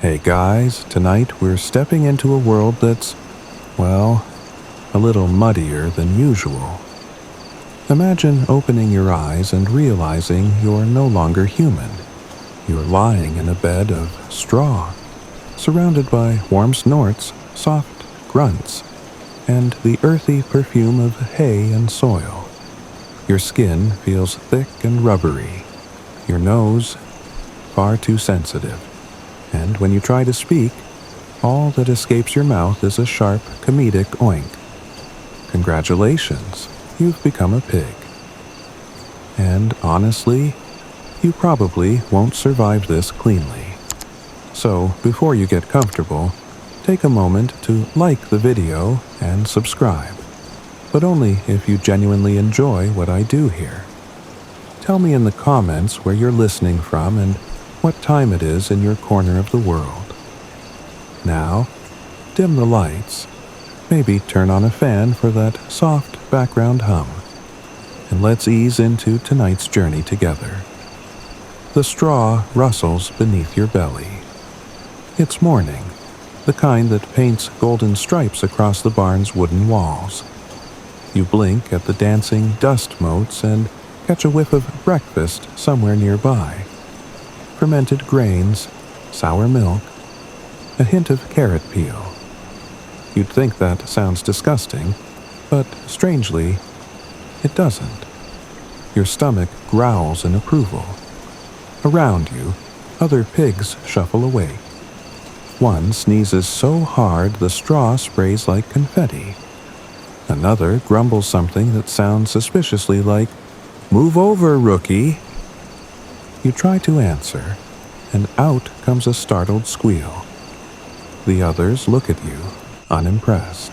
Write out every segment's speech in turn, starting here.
Hey guys, tonight we're stepping into a world that's, well, a little muddier than usual. Imagine opening your eyes and realizing you're no longer human. You're lying in a bed of straw, surrounded by warm snorts, soft grunts, and the earthy perfume of hay and soil. Your skin feels thick and rubbery. Your nose, far too sensitive. And when you try to speak, all that escapes your mouth is a sharp, comedic oink. Congratulations, you've become a pig. And honestly, you probably won't survive this cleanly. So, before you get comfortable, take a moment to like the video and subscribe. But only if you genuinely enjoy what I do here. Tell me in the comments where you're listening from and what time it is in your corner of the world. Now, dim the lights, maybe turn on a fan for that soft background hum, and let's ease into tonight's journey together. The straw rustles beneath your belly. It's morning, the kind that paints golden stripes across the barn's wooden walls. You blink at the dancing dust motes and catch a whiff of breakfast somewhere nearby. Fermented grains, sour milk, a hint of carrot peel. You'd think that sounds disgusting, but strangely, it doesn't. Your stomach growls in approval. Around you, other pigs shuffle away. One sneezes so hard the straw sprays like confetti. Another grumbles something that sounds suspiciously like, "Move over, rookie." You try to answer, and out comes a startled squeal. The others look at you, unimpressed.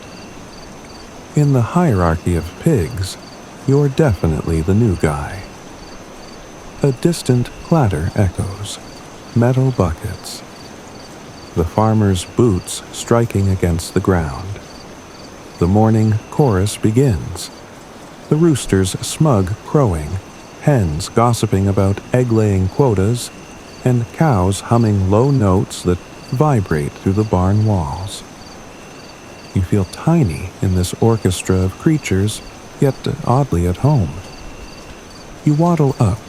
In the hierarchy of pigs, you're definitely the new guy. A distant clatter echoes. Metal buckets. The farmer's boots striking against the ground. The morning chorus begins. The rooster's smug crowing, hens gossiping about egg-laying quotas, and cows humming low notes that vibrate through the barn walls. You feel tiny in this orchestra of creatures, yet oddly at home. You waddle up,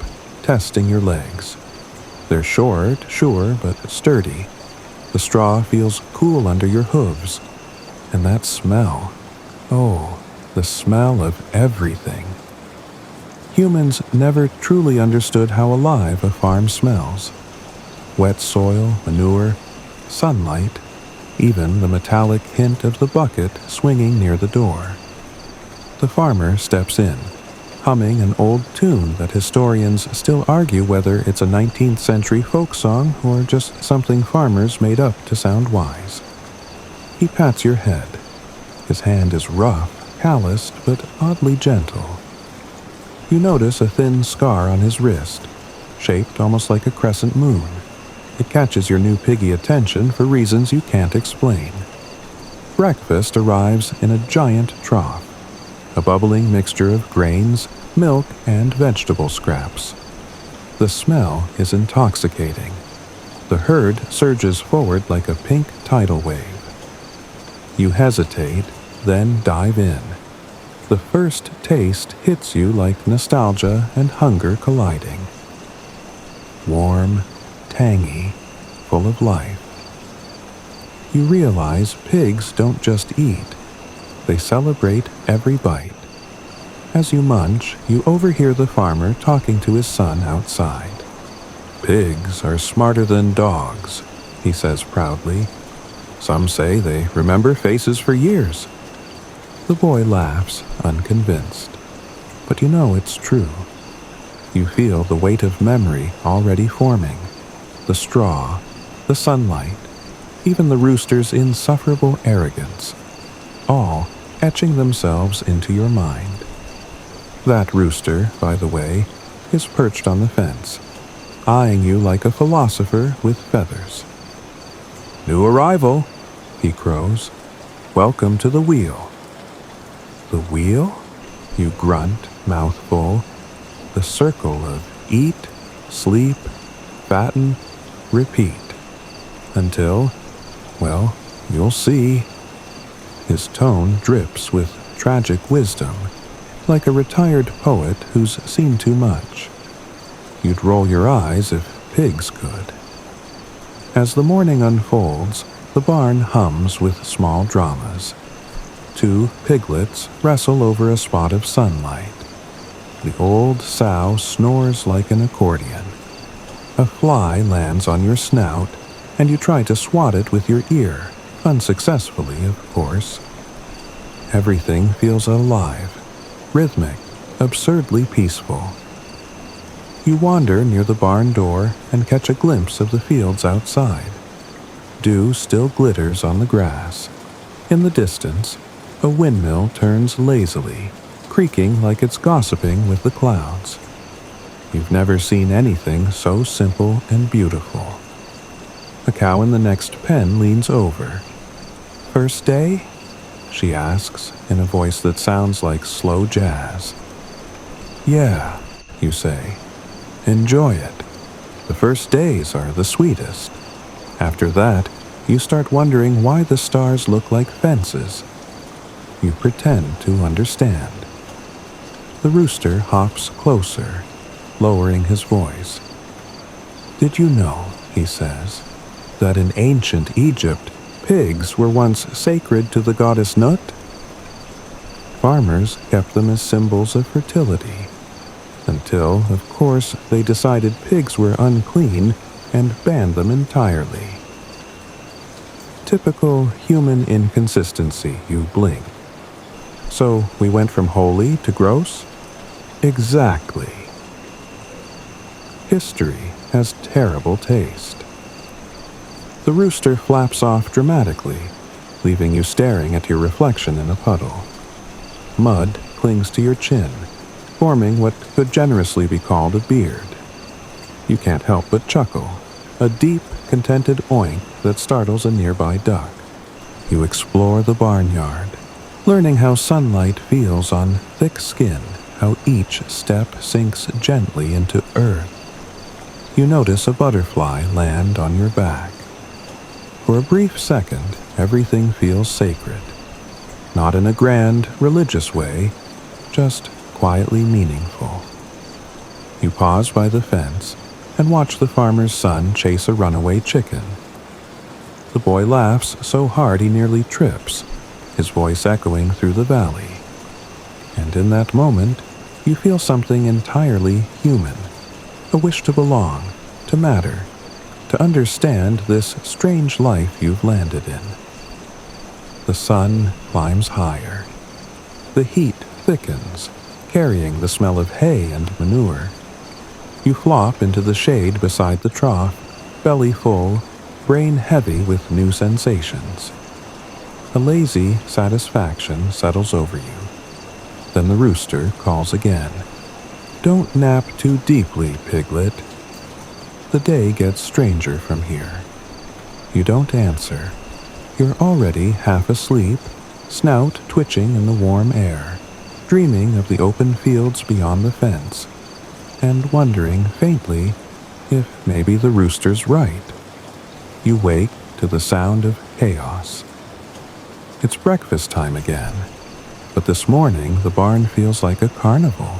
testing your legs. They're short, sure, but sturdy. The straw feels cool under your hooves. And that smell. Oh, the smell of everything. Humans never truly understood how alive a farm smells. Wet soil, manure, sunlight, even the metallic hint of the bucket swinging near the door. The farmer steps in, humming an old tune that historians still argue whether it's a 19th century folk song or just something farmers made up to sound wise. He pats your head. His hand is rough, calloused, but oddly gentle. You notice a thin scar on his wrist, shaped almost like a crescent moon. It catches your new piggy attention for reasons you can't explain. Breakfast arrives in a giant trough, a bubbling mixture of grains, milk, and vegetable scraps. The smell is intoxicating. The herd surges forward like a pink tidal wave. You hesitate, then dive in. The first taste hits you like nostalgia and hunger colliding. Warm, tangy, full of life. You realize pigs don't just eat. They celebrate every bite. As you munch, you overhear the farmer talking to his son outside. "Pigs are smarter than dogs," he says proudly. "Some say they remember faces for years." The boy laughs, unconvinced. But you know it's true. You feel the weight of memory already forming. The straw, the sunlight, even the rooster's insufferable arrogance, all etching themselves into your mind. That rooster, by the way, is perched on the fence, eyeing you like a philosopher with feathers. "New arrival," he crows. "Welcome to the wheel." The wheel? You grunt, mouth full. The circle of eat, sleep, fatten, repeat. Until, well, you'll see. His tone drips with tragic wisdom, like a retired poet who's seen too much. You'd roll your eyes if pigs could. As the morning unfolds, the barn hums with small dramas. 2 piglets wrestle over a spot of sunlight. The old sow snores like an accordion. A fly lands on your snout, and you try to swat it with your ear, unsuccessfully, of course. Everything feels alive, rhythmic, absurdly peaceful. You wander near the barn door and catch a glimpse of the fields outside. Dew still glitters on the grass. In the distance, a windmill turns lazily, creaking like it's gossiping with the clouds. You've never seen anything so simple and beautiful. A cow in the next pen leans over. "First day?" she asks in a voice that sounds like slow jazz. "Yeah," you say. "Enjoy it. The first days are the sweetest. After that, you start wondering why the stars look like fences." You pretend to understand. The rooster hops closer, lowering his voice. "Did you know," he says, "that in ancient Egypt, pigs were once sacred to the goddess Nut? Farmers kept them as symbols of fertility, until, of course, they decided pigs were unclean and banned them entirely." Typical human inconsistency, you blink. So we went from holy to gross? Exactly. History has terrible taste. The rooster flaps off dramatically, leaving you staring at your reflection in a puddle. Mud clings to your chin, forming what could generously be called a beard. You can't help but chuckle, a deep, contented oink that startles a nearby duck. You explore the barnyard, learning how sunlight feels on thick skin, how each step sinks gently into earth. You notice a butterfly land on your back. For a brief second, everything feels sacred. Not in a grand, religious way, just quietly meaningful. You pause by the fence and watch the farmer's son chase a runaway chicken. The boy laughs so hard he nearly trips, his voice echoing through the valley. And in that moment, you feel something entirely human, a wish to belong, to matter, to understand this strange life you've landed in. The sun climbs higher. The heat thickens, carrying the smell of hay and manure. You flop into the shade beside the trough, belly full, brain heavy with new sensations. A lazy satisfaction settles over you. Then the rooster calls again. "Don't nap too deeply, piglet." The day gets stranger from here. You don't answer. You're already half asleep, snout twitching in the warm air, dreaming of the open fields beyond the fence, and wondering faintly if maybe the rooster's right. You wake to the sound of chaos. It's breakfast time again, but this morning the barn feels like a carnival.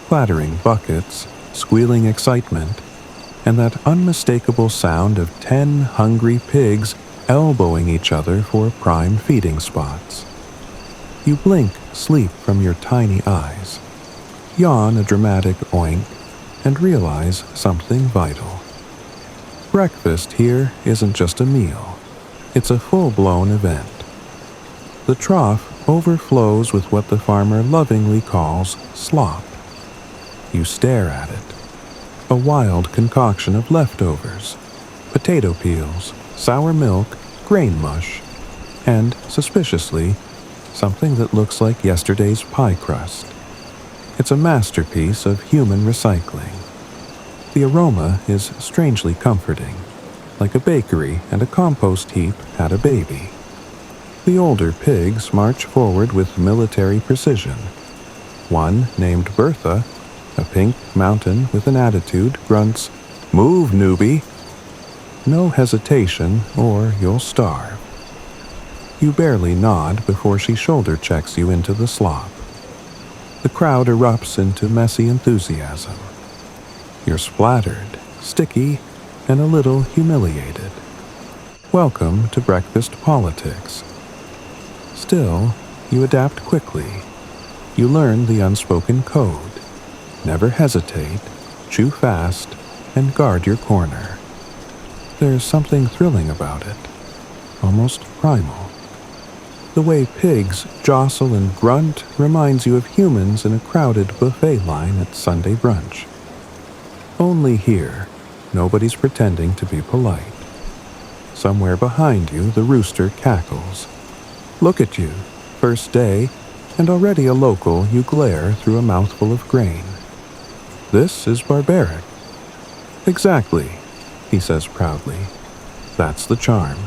Clattering buckets, squealing excitement, and that unmistakable sound of 10 hungry pigs elbowing each other for prime feeding spots. You blink sleep from your tiny eyes, yawn a dramatic oink, and realize something vital. Breakfast here isn't just a meal, it's a full-blown event. The trough overflows with what the farmer lovingly calls slop. You stare at it, a wild concoction of leftovers, potato peels, sour milk, grain mush, and, suspiciously, something that looks like yesterday's pie crust. It's a masterpiece of human recycling. The aroma is strangely comforting, like a bakery and a compost heap had a baby. The older pigs march forward with military precision. One, named Bertha, a pink mountain with an attitude, grunts, "Move, newbie!" No hesitation, or you'll starve. You barely nod before she shoulder checks you into the slop. The crowd erupts into messy enthusiasm. You're splattered, sticky, and a little humiliated. Welcome to breakfast politics. Still, you adapt quickly. You learn the unspoken code. Never hesitate, chew fast, and guard your corner. There's something thrilling about it, almost primal. The way pigs jostle and grunt reminds you of humans in a crowded buffet line at Sunday brunch. Only here, nobody's pretending to be polite. Somewhere behind you, the rooster cackles. Look at you, first day, and already a local you glare through a mouthful of grain. This is barbaric. Exactly, he says proudly. That's the charm.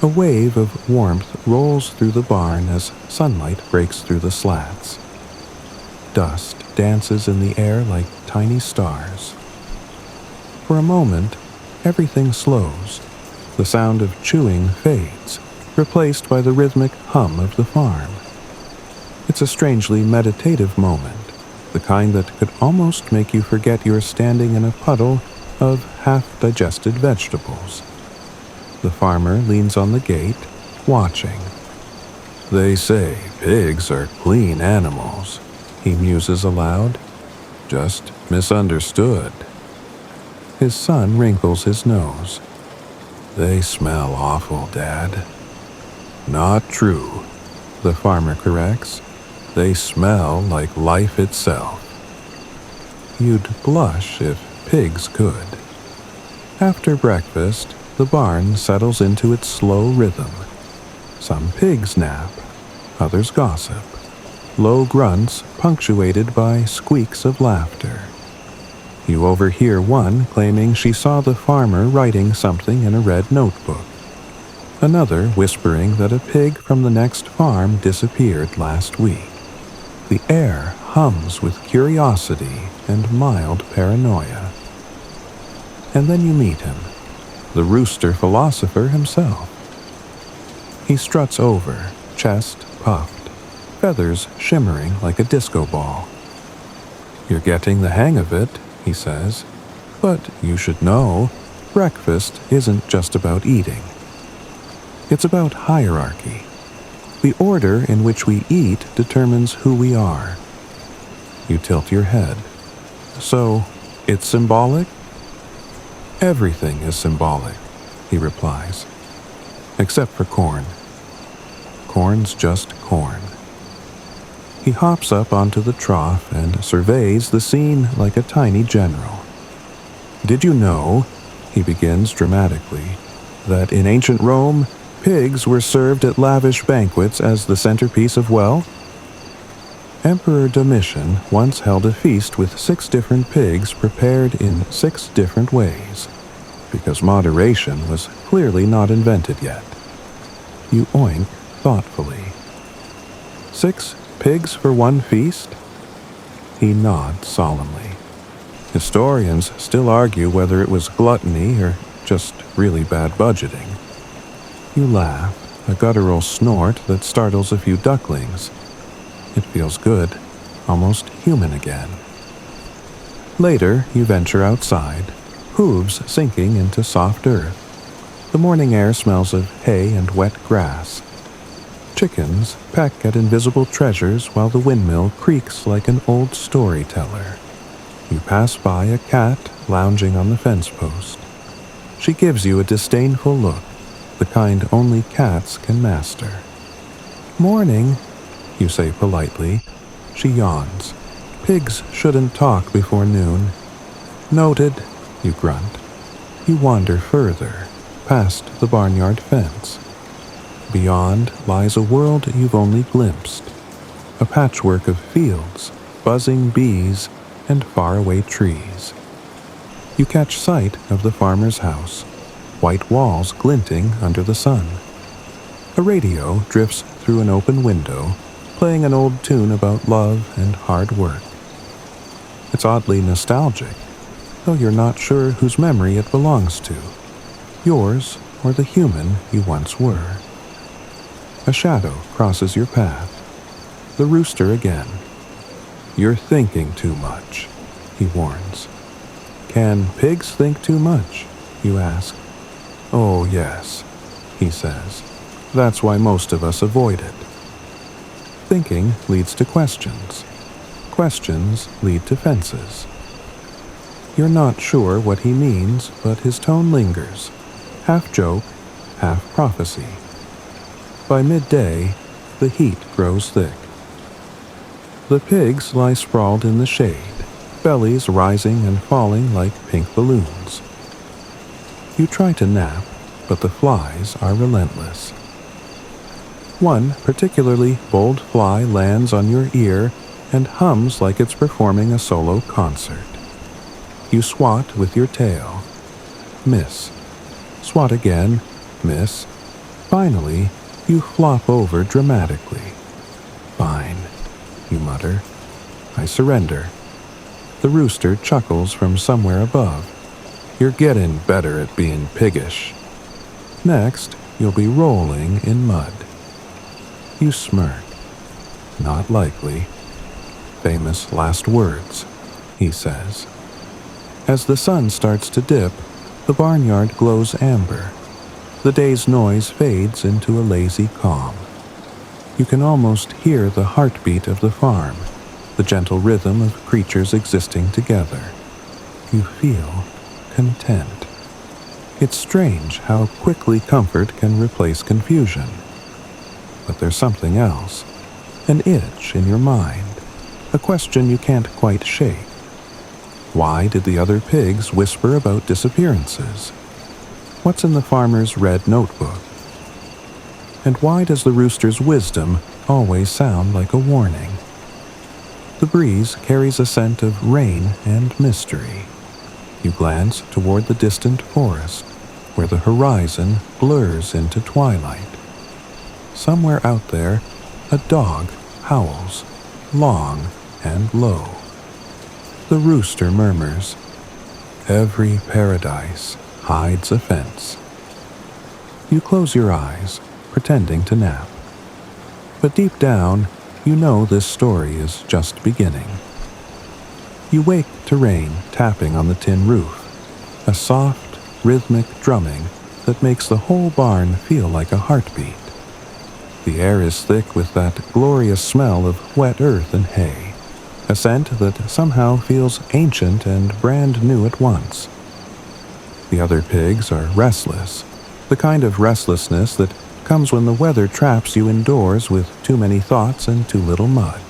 A wave of warmth rolls through the barn as sunlight breaks through the slats. Dust dances in the air like tiny stars. For a moment, everything slows. The sound of chewing fades, replaced by the rhythmic hum of the farm. It's a strangely meditative moment, the kind that could almost make you forget you're standing in a puddle of half-digested vegetables. The farmer leans on the gate, watching. They say pigs are clean animals, he muses aloud. Just misunderstood. His son wrinkles his nose. They smell awful, Dad. Not true, the farmer corrects. They smell like life itself. You'd blush if pigs could. After breakfast, the barn settles into its slow rhythm. Some pigs nap, others gossip. Low grunts punctuated by squeaks of laughter. You overhear one claiming she saw the farmer writing something in a red notebook. Another whispering that a pig from the next farm disappeared last week. The air hums with curiosity and mild paranoia. And then you meet him, the rooster philosopher himself. He struts over, chest puffed, feathers shimmering like a disco ball. You're getting the hang of it, he says, but you should know, breakfast isn't just about eating. It's about hierarchy. The order in which we eat determines who we are. You tilt your head. So, it's symbolic? Everything is symbolic, he replies. Except for corn. Corn's just corn. He hops up onto the trough and surveys the scene like a tiny general. Did you know, he begins dramatically, that in ancient Rome, pigs were served at lavish banquets as the centerpiece of wealth? Emperor Domitian once held a feast with 6 different pigs prepared in 6 different ways, because moderation was clearly not invented yet. You oink thoughtfully. 6 pigs for one feast? He nods solemnly. Historians still argue whether it was gluttony or just really bad budgeting. You laugh, a guttural snort that startles a few ducklings. It feels good, almost human again. Later, you venture outside, hooves sinking into soft earth. The morning air smells of hay and wet grass. Chickens peck at invisible treasures while the windmill creaks like an old storyteller. You pass by a cat lounging on the fence post. She gives you a disdainful look, the kind only cats can master. Morning, you say politely. She yawns. Pigs shouldn't talk before noon. Noted, you grunt. You wander further, past the barnyard fence. Beyond lies a world you've only glimpsed. A patchwork of fields, buzzing bees, and faraway trees. You catch sight of the farmer's house, white walls glinting under the sun. A radio drifts through an open window, playing an old tune about love and hard work. It's oddly nostalgic, though you're not sure whose memory it belongs to. yours or the human you once were. A shadow crosses your path. The rooster again. You're thinking too much, he warns. Can pigs think too much? You ask. Oh, yes, he says. That's why most of us avoid it. Thinking leads to questions. Questions lead to fences. You're not sure what he means, but his tone lingers, half joke, half prophecy. By midday, the heat grows thick. The pigs lie sprawled in the shade, bellies rising and falling like pink balloons. You try to nap, but the flies are relentless. One particularly bold fly lands on your ear and hums like it's performing a solo concert. You swat with your tail. Miss. Swat again. Miss. Finally, you flop over dramatically. Fine, you mutter. I surrender. The rooster chuckles from somewhere above. You're getting better at being piggish. Next, you'll be rolling in mud. You smirk. Not likely. Famous last words, he says. As the sun starts to dip, the barnyard glows amber. The day's noise fades into a lazy calm. You can almost hear the heartbeat of the farm, the gentle rhythm of creatures existing together. You feel content. It's strange how quickly comfort can replace confusion. But there's something else, an itch in your mind, a question you can't quite shake. Why did the other pigs whisper about disappearances? What's in the farmer's red notebook? And why does the rooster's wisdom always sound like a warning? The breeze carries a scent of rain and mystery. You glance toward the distant forest, where the horizon blurs into twilight. Somewhere out there, a dog howls, long and low. The rooster murmurs, "Every paradise hides a fence." You close your eyes, pretending to nap. But deep down, you know this story is just beginning. You wake to rain tapping on the tin roof, a soft, rhythmic drumming that makes the whole barn feel like a heartbeat. The air is thick with that glorious smell of wet earth and hay, a scent that somehow feels ancient and brand new at once. The other pigs are restless, the kind of restlessness that comes when the weather traps you indoors with too many thoughts and too little mud.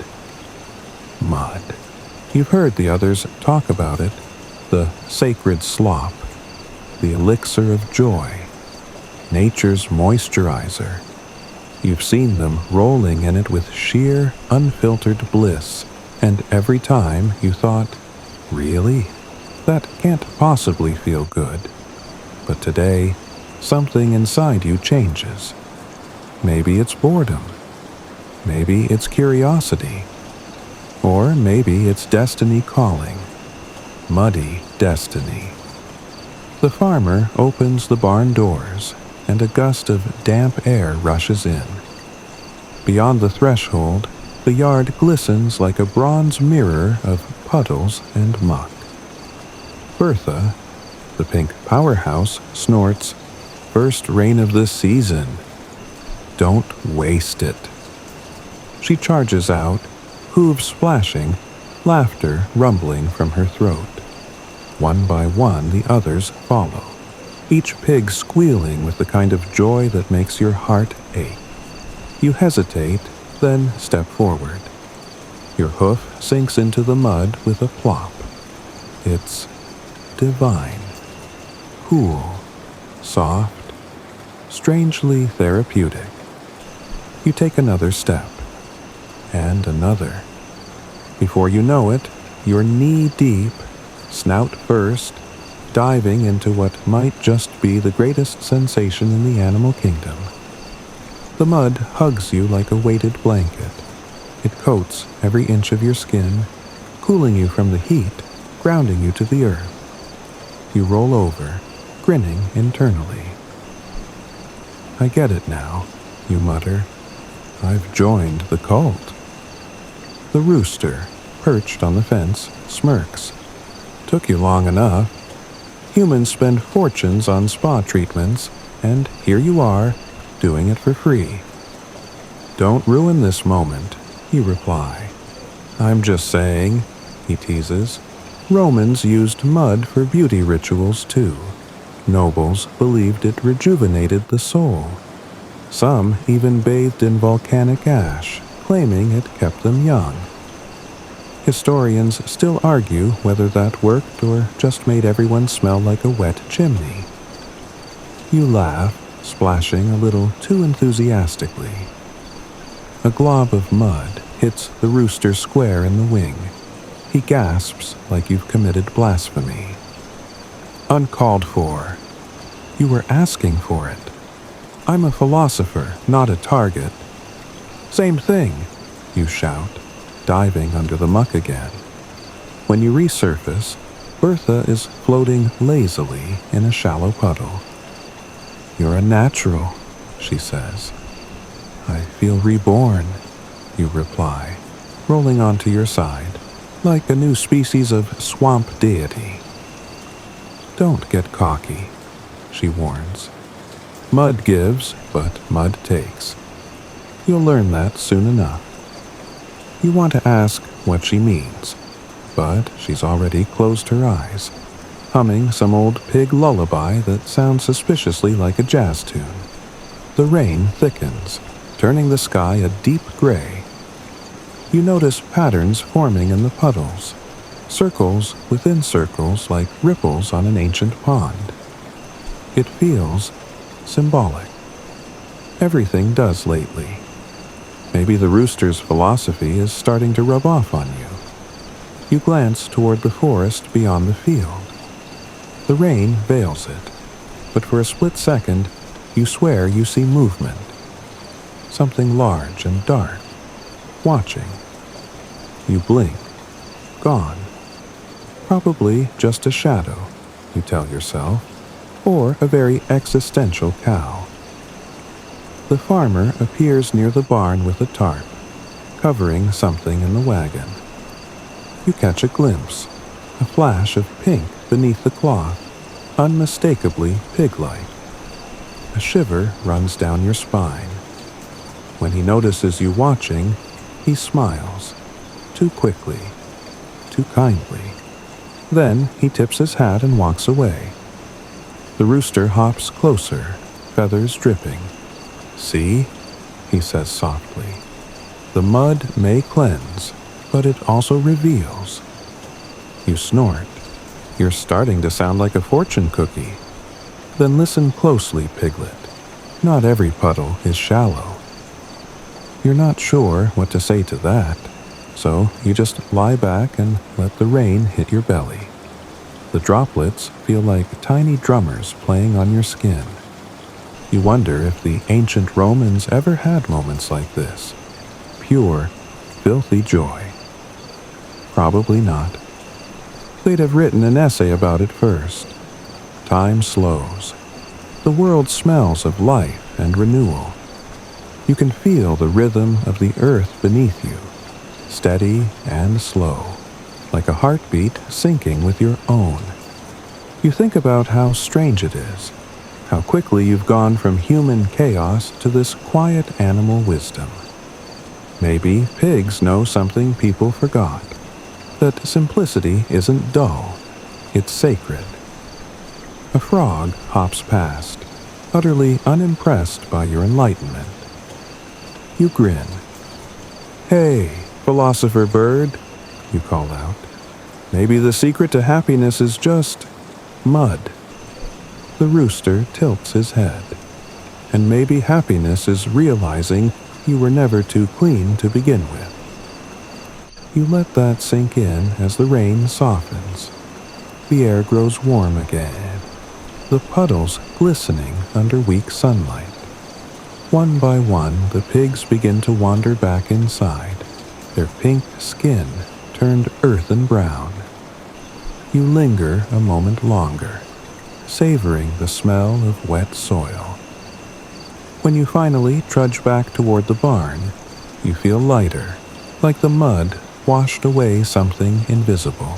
Mud. You've heard the others talk about it, the sacred slop, the elixir of joy, nature's moisturizer. You've seen them rolling in it with sheer, unfiltered bliss, and every time you thought, really? That can't possibly feel good. But today, something inside you changes. Maybe it's boredom. Maybe it's curiosity. Or maybe it's destiny calling. Muddy destiny. The farmer opens the barn doors, and a gust of damp air rushes in. Beyond the threshold, the yard glistens like a bronze mirror of puddles and muck. Bertha, the pink powerhouse, snorts, "First rain of the season. Don't waste it." She charges out, hooves splashing, laughter rumbling from her throat. One by one, the others follow, each pig squealing with the kind of joy that makes your heart ache. You hesitate, then step forward. Your hoof sinks into the mud with a plop. It's divine. Cool, soft, strangely therapeutic. You take another step, and another. Before you know it, you're knee-deep, snout first, diving into what might just be the greatest sensation in the animal kingdom. The mud hugs you like a weighted blanket. It coats every inch of your skin, cooling you from the heat, grounding you to the earth. You roll over, grinning internally. I get it now, you mutter. I've joined the cult. The rooster, perched on the fence, smirks. Took you long enough. Humans spend fortunes on spa treatments, and here you are, doing it for free. Don't ruin this moment, you reply. I'm just saying, he teases. Romans used mud for beauty rituals too. Nobles believed it rejuvenated the soul. Some even bathed in volcanic ash, claiming it kept them young. Historians still argue whether that worked or just made everyone smell like a wet chimney. You laugh, splashing a little too enthusiastically. A glob of mud hits the rooster square in the wing. He gasps like you've committed blasphemy. Uncalled for. You were asking for it. I'm a philosopher, not a target. Same thing, you shout, diving under the muck again. When you resurface, Bertha is floating lazily in a shallow puddle. You're a natural, she says. I feel reborn, you reply, rolling onto your side, like a new species of swamp deity. Don't get cocky, she warns. Mud gives, but mud takes. You'll learn that soon enough. You want to ask what she means, but she's already closed her eyes, humming some old pig lullaby that sounds suspiciously like a jazz tune. The rain thickens, turning the sky a deep gray. You notice patterns forming in the puddles, circles within circles like ripples on an ancient pond. It feels symbolic. Everything does lately. Maybe the rooster's philosophy is starting to rub off on you. You glance toward the forest beyond the field. The rain veils it, but for a split second, you swear you see movement. Something large and dark, watching. You blink. Gone. Probably just a shadow, you tell yourself, or a very existential cow. The farmer appears near the barn with a tarp, covering something in the wagon. You catch a glimpse, a flash of pink beneath the cloth, unmistakably pig-like. A shiver runs down your spine. When he notices you watching, he smiles, too quickly, too kindly. Then he tips his hat and walks away. The rooster hops closer, feathers dripping. See, he says softly. The mud may cleanse, but it also reveals. You snort. You're starting to sound like a fortune cookie. Then listen closely, Piglet. Not every puddle is shallow. You're not sure what to say to that, so you just lie back and let the rain hit your belly. The droplets feel like tiny drummers playing on your skin. You wonder if the ancient Romans ever had moments like this. Pure, filthy joy. Probably not. They'd have written an essay about it first. Time slows. The world smells of life and renewal. You can feel the rhythm of the earth beneath you, steady and slow, like a heartbeat syncing with your own. You think about how strange it is, how quickly you've gone from human chaos to this quiet animal wisdom. Maybe pigs know something people forgot, that simplicity isn't dull, it's sacred. A frog hops past, utterly unimpressed by your enlightenment. You grin. Hey, philosopher bird, you call out. Maybe the secret to happiness is just mud. The rooster tilts his head. And maybe happiness is realizing you were never too clean to begin with. You let that sink in as the rain softens. The air grows warm again, the puddles glistening under weak sunlight. One by one, the pigs begin to wander back inside, their pink skin turned earthen brown. You linger a moment longer. savoring the smell of wet soil. When you finally trudge back toward the barn, you feel lighter, like the mud washed away something invisible.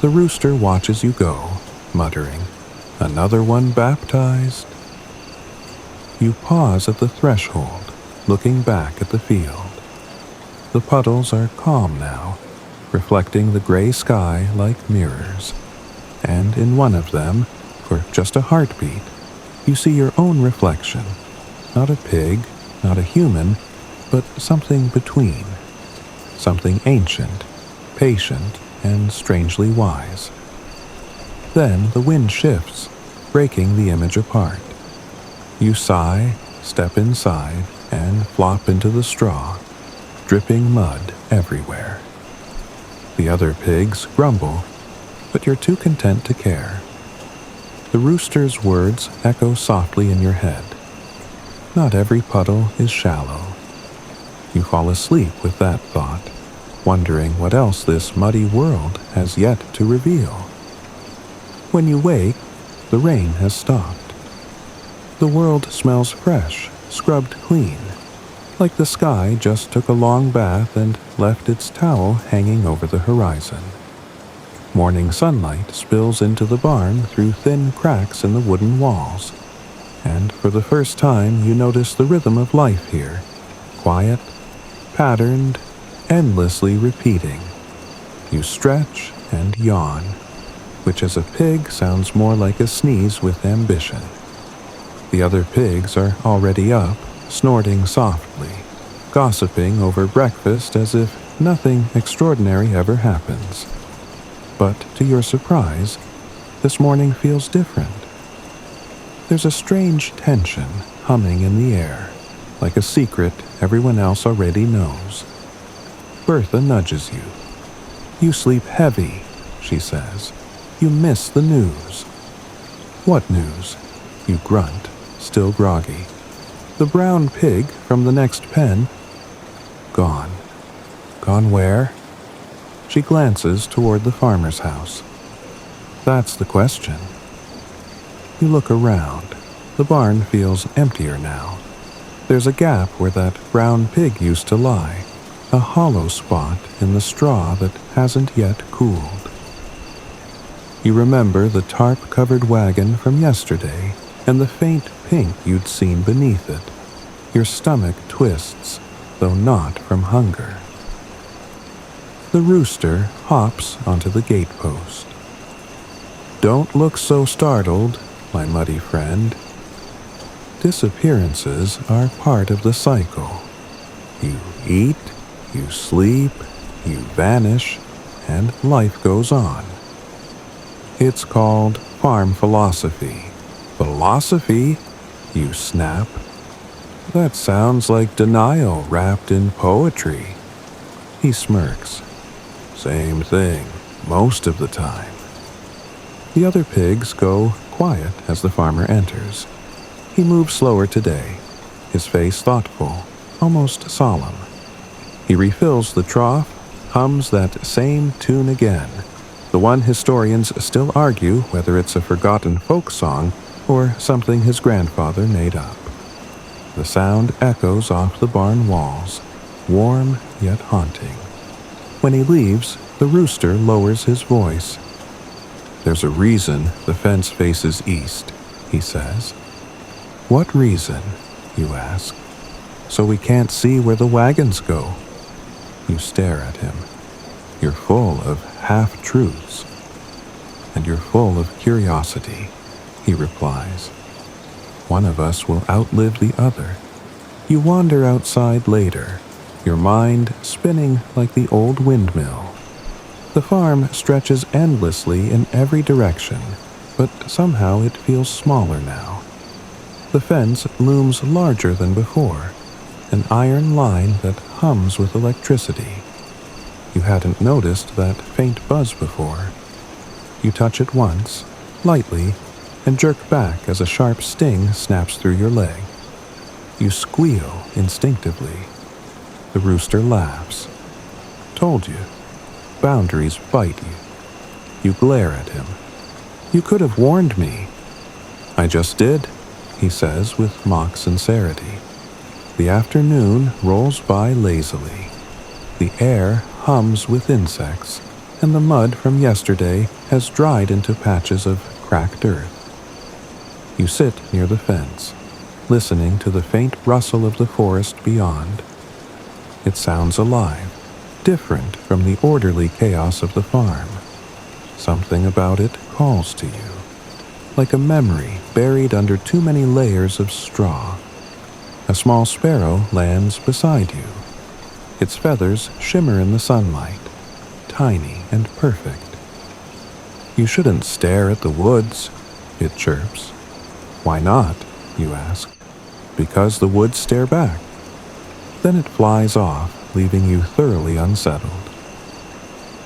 The rooster watches you go, muttering, "Another one baptized." You pause at the threshold, looking back at the field. The puddles are calm now, reflecting the gray sky like mirrors, and in one of them, for just a heartbeat, you see your own reflection. Not a pig, not a human, but something between. Something ancient, patient, and strangely wise. Then the wind shifts, breaking the image apart. You sigh, step inside, and flop into the straw, dripping mud everywhere. The other pigs grumble, but you're too content to care. The rooster's words echo softly in your head. Not every puddle is shallow. You fall asleep with that thought, wondering what else this muddy world has yet to reveal. When you wake, the rain has stopped. The world smells fresh, scrubbed clean, like the sky just took a long bath and left its towel hanging over the horizon. Morning sunlight spills into the barn through thin cracks in the wooden walls, and for the first time you notice the rhythm of life here, quiet, patterned, endlessly repeating. You stretch and yawn, which as a pig sounds more like a sneeze with ambition. The other pigs are already up, snorting softly, gossiping over breakfast as if nothing extraordinary ever happens. But to your surprise, this morning feels different. There's a strange tension humming in the air, like a secret everyone else already knows. Bertha nudges you. "You sleep heavy," she says. "You miss the news." "What news?" You grunt, still groggy. "The brown pig from the next pen." "Gone." "Gone where?" She glances toward the farmer's house. "That's the question." You look around. The barn feels emptier now. There's a gap where that brown pig used to lie, a hollow spot in the straw that hasn't yet cooled. You remember the tarp-covered wagon from yesterday and the faint pink you'd seen beneath it. Your stomach twists, though not from hunger. The rooster hops onto the gatepost. "Don't look so startled, my muddy friend. Disappearances are part of the cycle. You eat, you sleep, you vanish, and life goes on. It's called farm philosophy." "Philosophy?" you snap. "That sounds like denial wrapped in poetry." He smirks. "Same thing, most of the time." The other pigs go quiet as the farmer enters. He moves slower today, his face thoughtful, almost solemn. He refills the trough, hums that same tune again, the one historians still argue whether it's a forgotten folk song or something his grandfather made up. The sound echoes off the barn walls, warm yet haunting. When he leaves, the rooster lowers his voice. "There's a reason the fence faces east," he says. "What reason?" you ask. "So we can't see where the wagons go." You stare at him. You're full of half-truths. "And you're full of curiosity," he replies. "One of us will outlive the other." You wander outside later, your mind spinning like the old windmill. The farm stretches endlessly in every direction, but somehow it feels smaller now. The fence looms larger than before, an iron line that hums with electricity. You hadn't noticed that faint buzz before. You touch it once, lightly, and jerk back as a sharp sting snaps through your leg. You squeal instinctively. The rooster laughs. "Told you. Boundaries bite you." You glare at him. You could have warned me." "I just did," he says with mock sincerity. The afternoon rolls by lazily. The air hums with insects, and the mud from yesterday has dried into patches of cracked earth. You sit near the fence, listening to the faint rustle of the forest beyond. It sounds alive, different from the orderly chaos of the farm. Something about it calls to you, like a memory buried under too many layers of straw. A small sparrow lands beside you. Its feathers shimmer in the sunlight, tiny and perfect. "You shouldn't stare at the woods," it chirps. "Why not?" you ask. "Because the woods stare back." Then it flies off, leaving you thoroughly unsettled.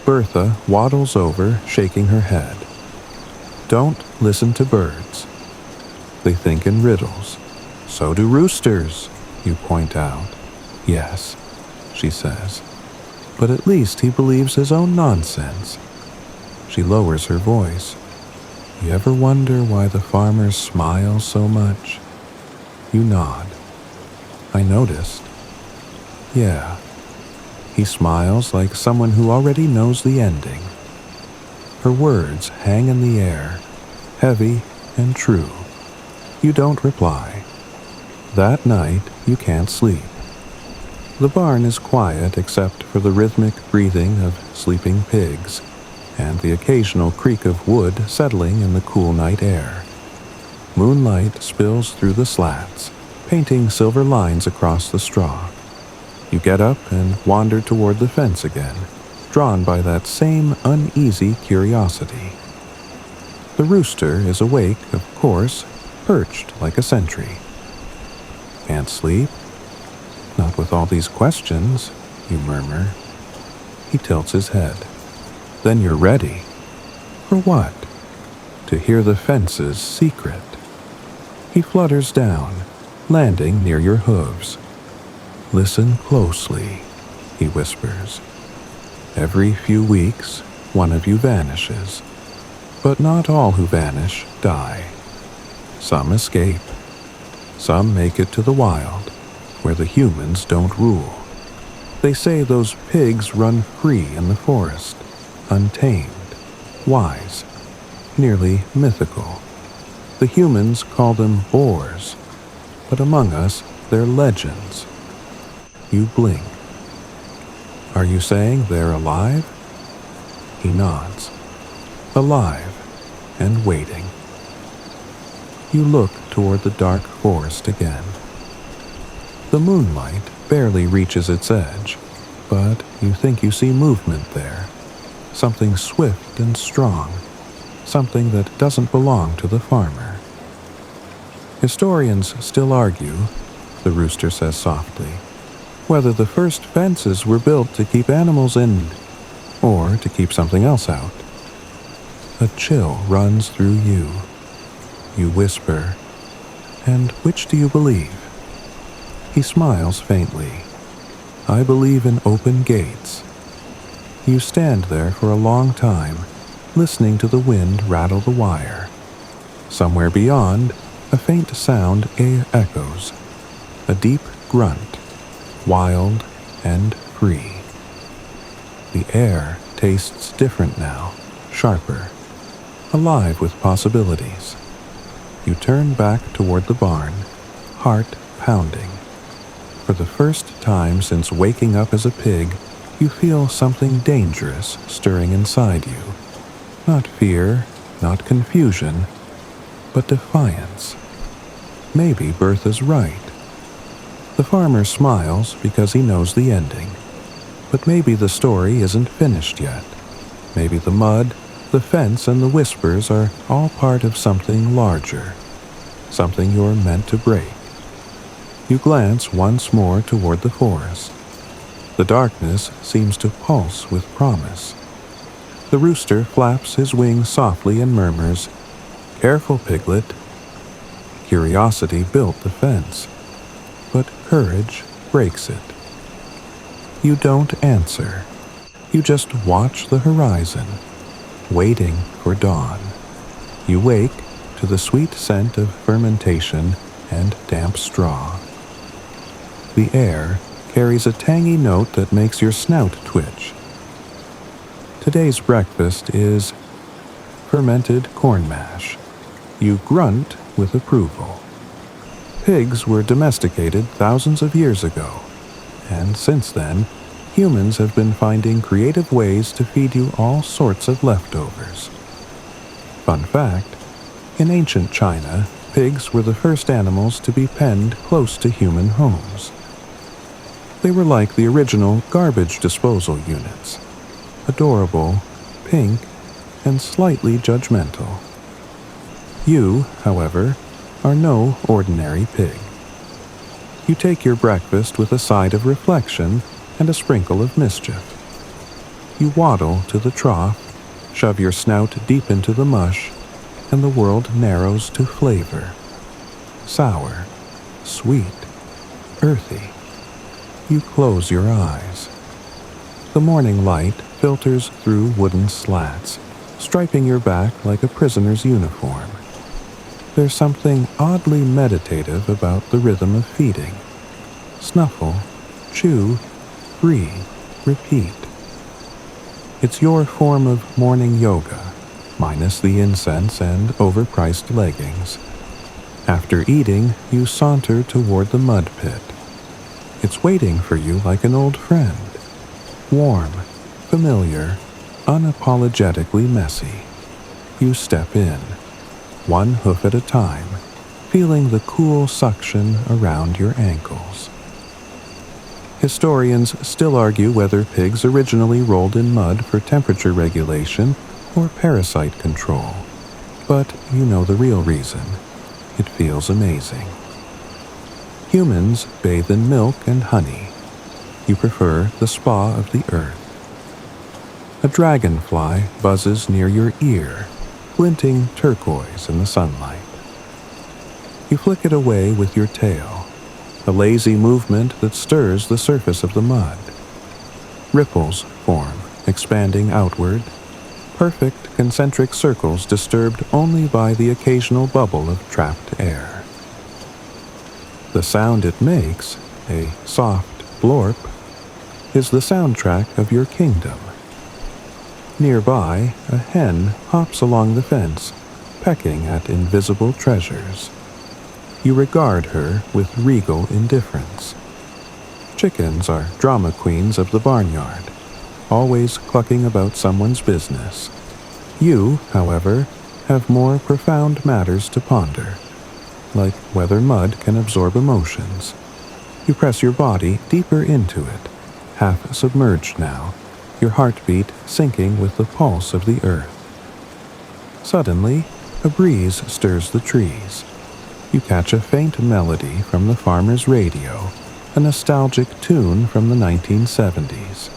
Bertha waddles over, shaking her head. "Don't listen to birds. They think in riddles. So do roosters," you point out. "Yes," she says, "but at least he believes his own nonsense." She lowers her voice. "You ever wonder why the farmers smile so much?" You nod. "I noticed." "Yeah." He smiles like someone who already knows the ending. Her words hang in the air, heavy and true. You don't reply. That night, you can't sleep. The barn is quiet except for the rhythmic breathing of sleeping pigs and the occasional creak of wood settling in the cool night air. Moonlight spills through the slats, painting silver lines across the straw. You get up and wander toward the fence again, drawn by that same uneasy curiosity. The rooster is awake, of course, perched like a sentry. "Can't sleep?" "Not with all these questions," you murmur. He tilts his head. "Then you're ready." "For what?" "To hear the fence's secret." He flutters down, landing near your hooves. "Listen closely," he whispers. "Every few weeks, one of you vanishes. But not all who vanish die. Some escape. Some make it to the wild, where the humans don't rule. They say those pigs run free in the forest, untamed, wise, nearly mythical. The humans call them boars, but among us they're legends." You blink. "Are you saying they're alive?" He nods. "Alive and waiting." You look toward the dark forest again. The moonlight barely reaches its edge, but you think you see movement there. Something swift and strong. Something that doesn't belong to the farmer. "Historians still argue," the rooster says softly, "whether the first fences were built to keep animals in, or to keep something else out." A chill runs through you. You whisper, "And which do you believe?" He smiles faintly. "I believe in open gates." You stand there for a long time, listening to the wind rattle the wire. Somewhere beyond, a faint sound echoes. A deep grunt, wild and free. The air tastes different now, sharper, alive with possibilities. You turn back toward the barn, heart pounding. For the first time since waking up as a pig, you feel something dangerous stirring inside you. Not fear, not confusion, but defiance. Maybe Bertha's right. The farmer smiles because he knows the ending. But maybe the story isn't finished yet. Maybe the mud, the fence, and the whispers are all part of something larger. Something you're meant to break. You glance once more toward the forest. The darkness seems to pulse with promise. The rooster flaps his wings softly and murmurs, "Careful, piglet." Curiosity built the fence, but courage breaks it. You don't answer. You just watch the horizon, waiting for dawn. You wake to the sweet scent of fermentation and damp straw. The air carries a tangy note that makes your snout twitch. Today's breakfast is fermented corn mash. You grunt with approval. Pigs were domesticated thousands of years ago, and since then, humans have been finding creative ways to feed you all sorts of leftovers. Fun fact, in ancient China, pigs were the first animals to be penned close to human homes. They were like the original garbage disposal units, adorable, pink, and slightly judgmental. You, however, are no ordinary pig. You take your breakfast with a side of reflection and a sprinkle of mischief. You waddle to the trough, shove your snout deep into the mush, and the world narrows to flavor. Sour, sweet, earthy. You close your eyes. The morning light filters through wooden slats, striping your back like a prisoner's uniform. There's something oddly meditative about the rhythm of feeding. Snuffle, chew, breathe, repeat. It's your form of morning yoga, minus the incense and overpriced leggings. After eating, you saunter toward the mud pit. It's waiting for you like an old friend. Warm, familiar, unapologetically messy. You step in, one hoof at a time, feeling the cool suction around your ankles. Historians still argue whether pigs originally rolled in mud for temperature regulation or parasite control, but you know the real reason. It feels amazing. Humans bathe in milk and honey. You prefer the spa of the earth. A dragonfly buzzes near your ear, glinting turquoise in the sunlight. You flick it away with your tail, a lazy movement that stirs the surface of the mud. Ripples form, expanding outward, perfect concentric circles disturbed only by the occasional bubble of trapped air. The sound it makes, a soft blorp, is the soundtrack of your kingdom. Nearby, a hen hops along the fence, pecking at invisible treasures. You regard her with regal indifference. Chickens are drama queens of the barnyard, always clucking about someone's business. You, however, have more profound matters to ponder, like whether mud can absorb emotions. You press your body deeper into it, half submerged now, your heartbeat syncing with the pulse of the earth. Suddenly, a breeze stirs the trees. You catch a faint melody from the farmer's radio, a nostalgic tune from the 1970s.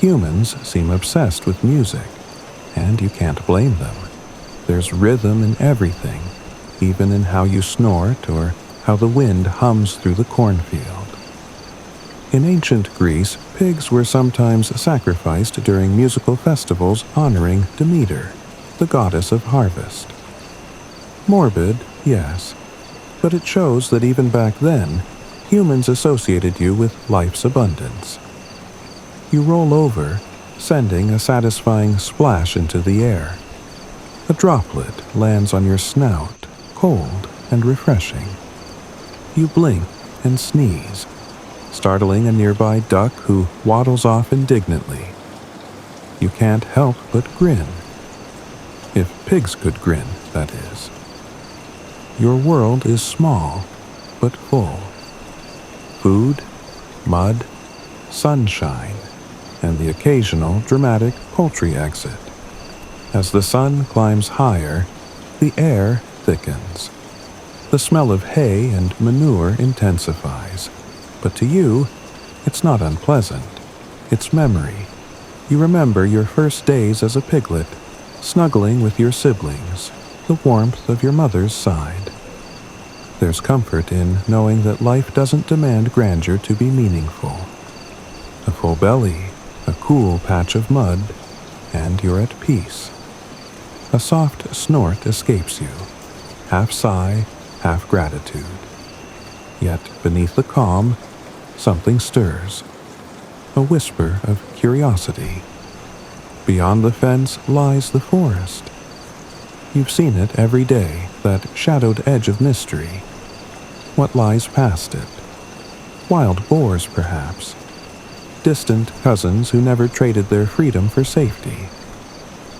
Humans seem obsessed with music, and you can't blame them. There's rhythm in everything, even in how you snort or how the wind hums through the cornfield. In ancient Greece, pigs were sometimes sacrificed during musical festivals honoring Demeter, the goddess of harvest. Morbid, yes, but it shows that even back then, humans associated you with life's abundance. You roll over, sending a satisfying splash into the air. A droplet lands on your snout, cold and refreshing. You blink and sneeze, startling a nearby duck who waddles off indignantly. You can't help but grin. If pigs could grin, that is. Your world is small, but full. Food, mud, sunshine, and the occasional dramatic poultry exit. As the sun climbs higher, the air thickens. The smell of hay and manure intensifies. But to you, it's not unpleasant. It's memory. You remember your first days as a piglet, snuggling with your siblings, the warmth of your mother's side. There's comfort in knowing that life doesn't demand grandeur to be meaningful. A full belly, a cool patch of mud, and you're at peace. A soft snort escapes you, half sigh, half gratitude. Yet beneath the calm, something stirs, a whisper of curiosity. Beyond the fence lies the forest. You've seen it every day, that shadowed edge of mystery. What lies past it? Wild boars, perhaps. Distant cousins who never traded their freedom for safety.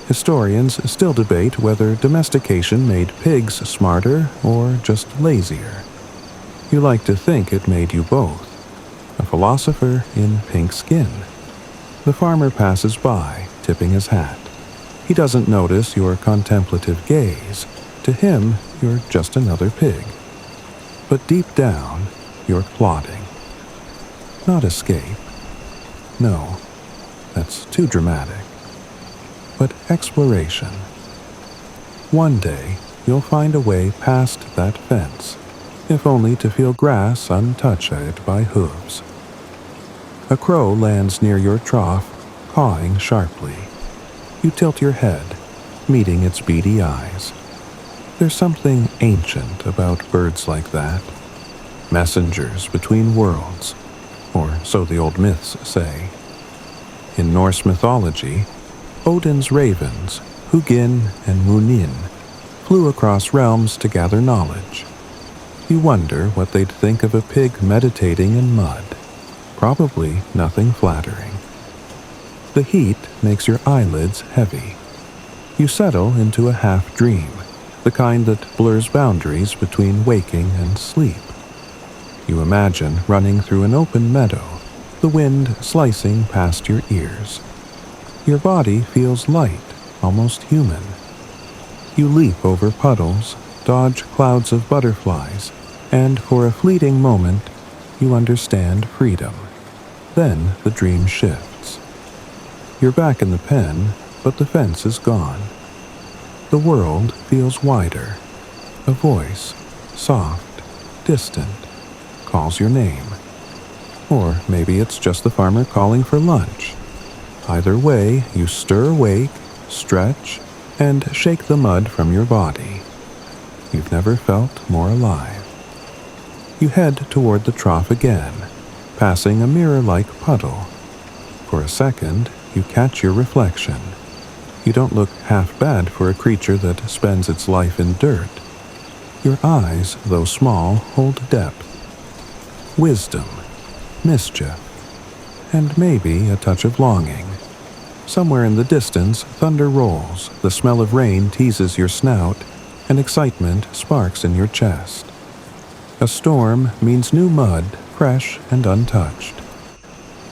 Historians still debate whether domestication made pigs smarter or just lazier. You like to think it made you both. A philosopher in pink skin. The farmer passes by, tipping his hat. He doesn't notice your contemplative gaze. To him, you're just another pig. But deep down, you're plotting. Not escape. No, that's too dramatic. But exploration. One day, you'll find a way past that fence, if only to feel grass untouched by hooves. A crow lands near your trough, cawing sharply. You tilt your head, meeting its beady eyes. There's something ancient about birds like that. Messengers between worlds, or so the old myths say. In Norse mythology, Odin's ravens, Hugin and Munin, flew across realms to gather knowledge. You wonder what they'd think of a pig meditating in mud. Probably nothing flattering. The heat makes your eyelids heavy. You settle into a half-dream, the kind that blurs boundaries between waking and sleep. You imagine running through an open meadow, the wind slicing past your ears. Your body feels light, almost human. You leap over puddles, dodge clouds of butterflies, and for a fleeting moment, you understand freedom. Then the dream shifts. You're back in the pen, but the fence is gone. The world feels wider. A voice, soft, distant, calls your name. Or maybe it's just the farmer calling for lunch. Either way, you stir awake, stretch, and shake the mud from your body. You've never felt more alive. You head toward the trough again, passing a mirror-like puddle. For a second, you catch your reflection. You don't look half bad for a creature that spends its life in dirt. Your eyes, though small, hold depth. Wisdom, mischief, and maybe a touch of longing. Somewhere in the distance, thunder rolls, the smell of rain teases your snout, and excitement sparks in your chest. A storm means new mud, fresh and untouched.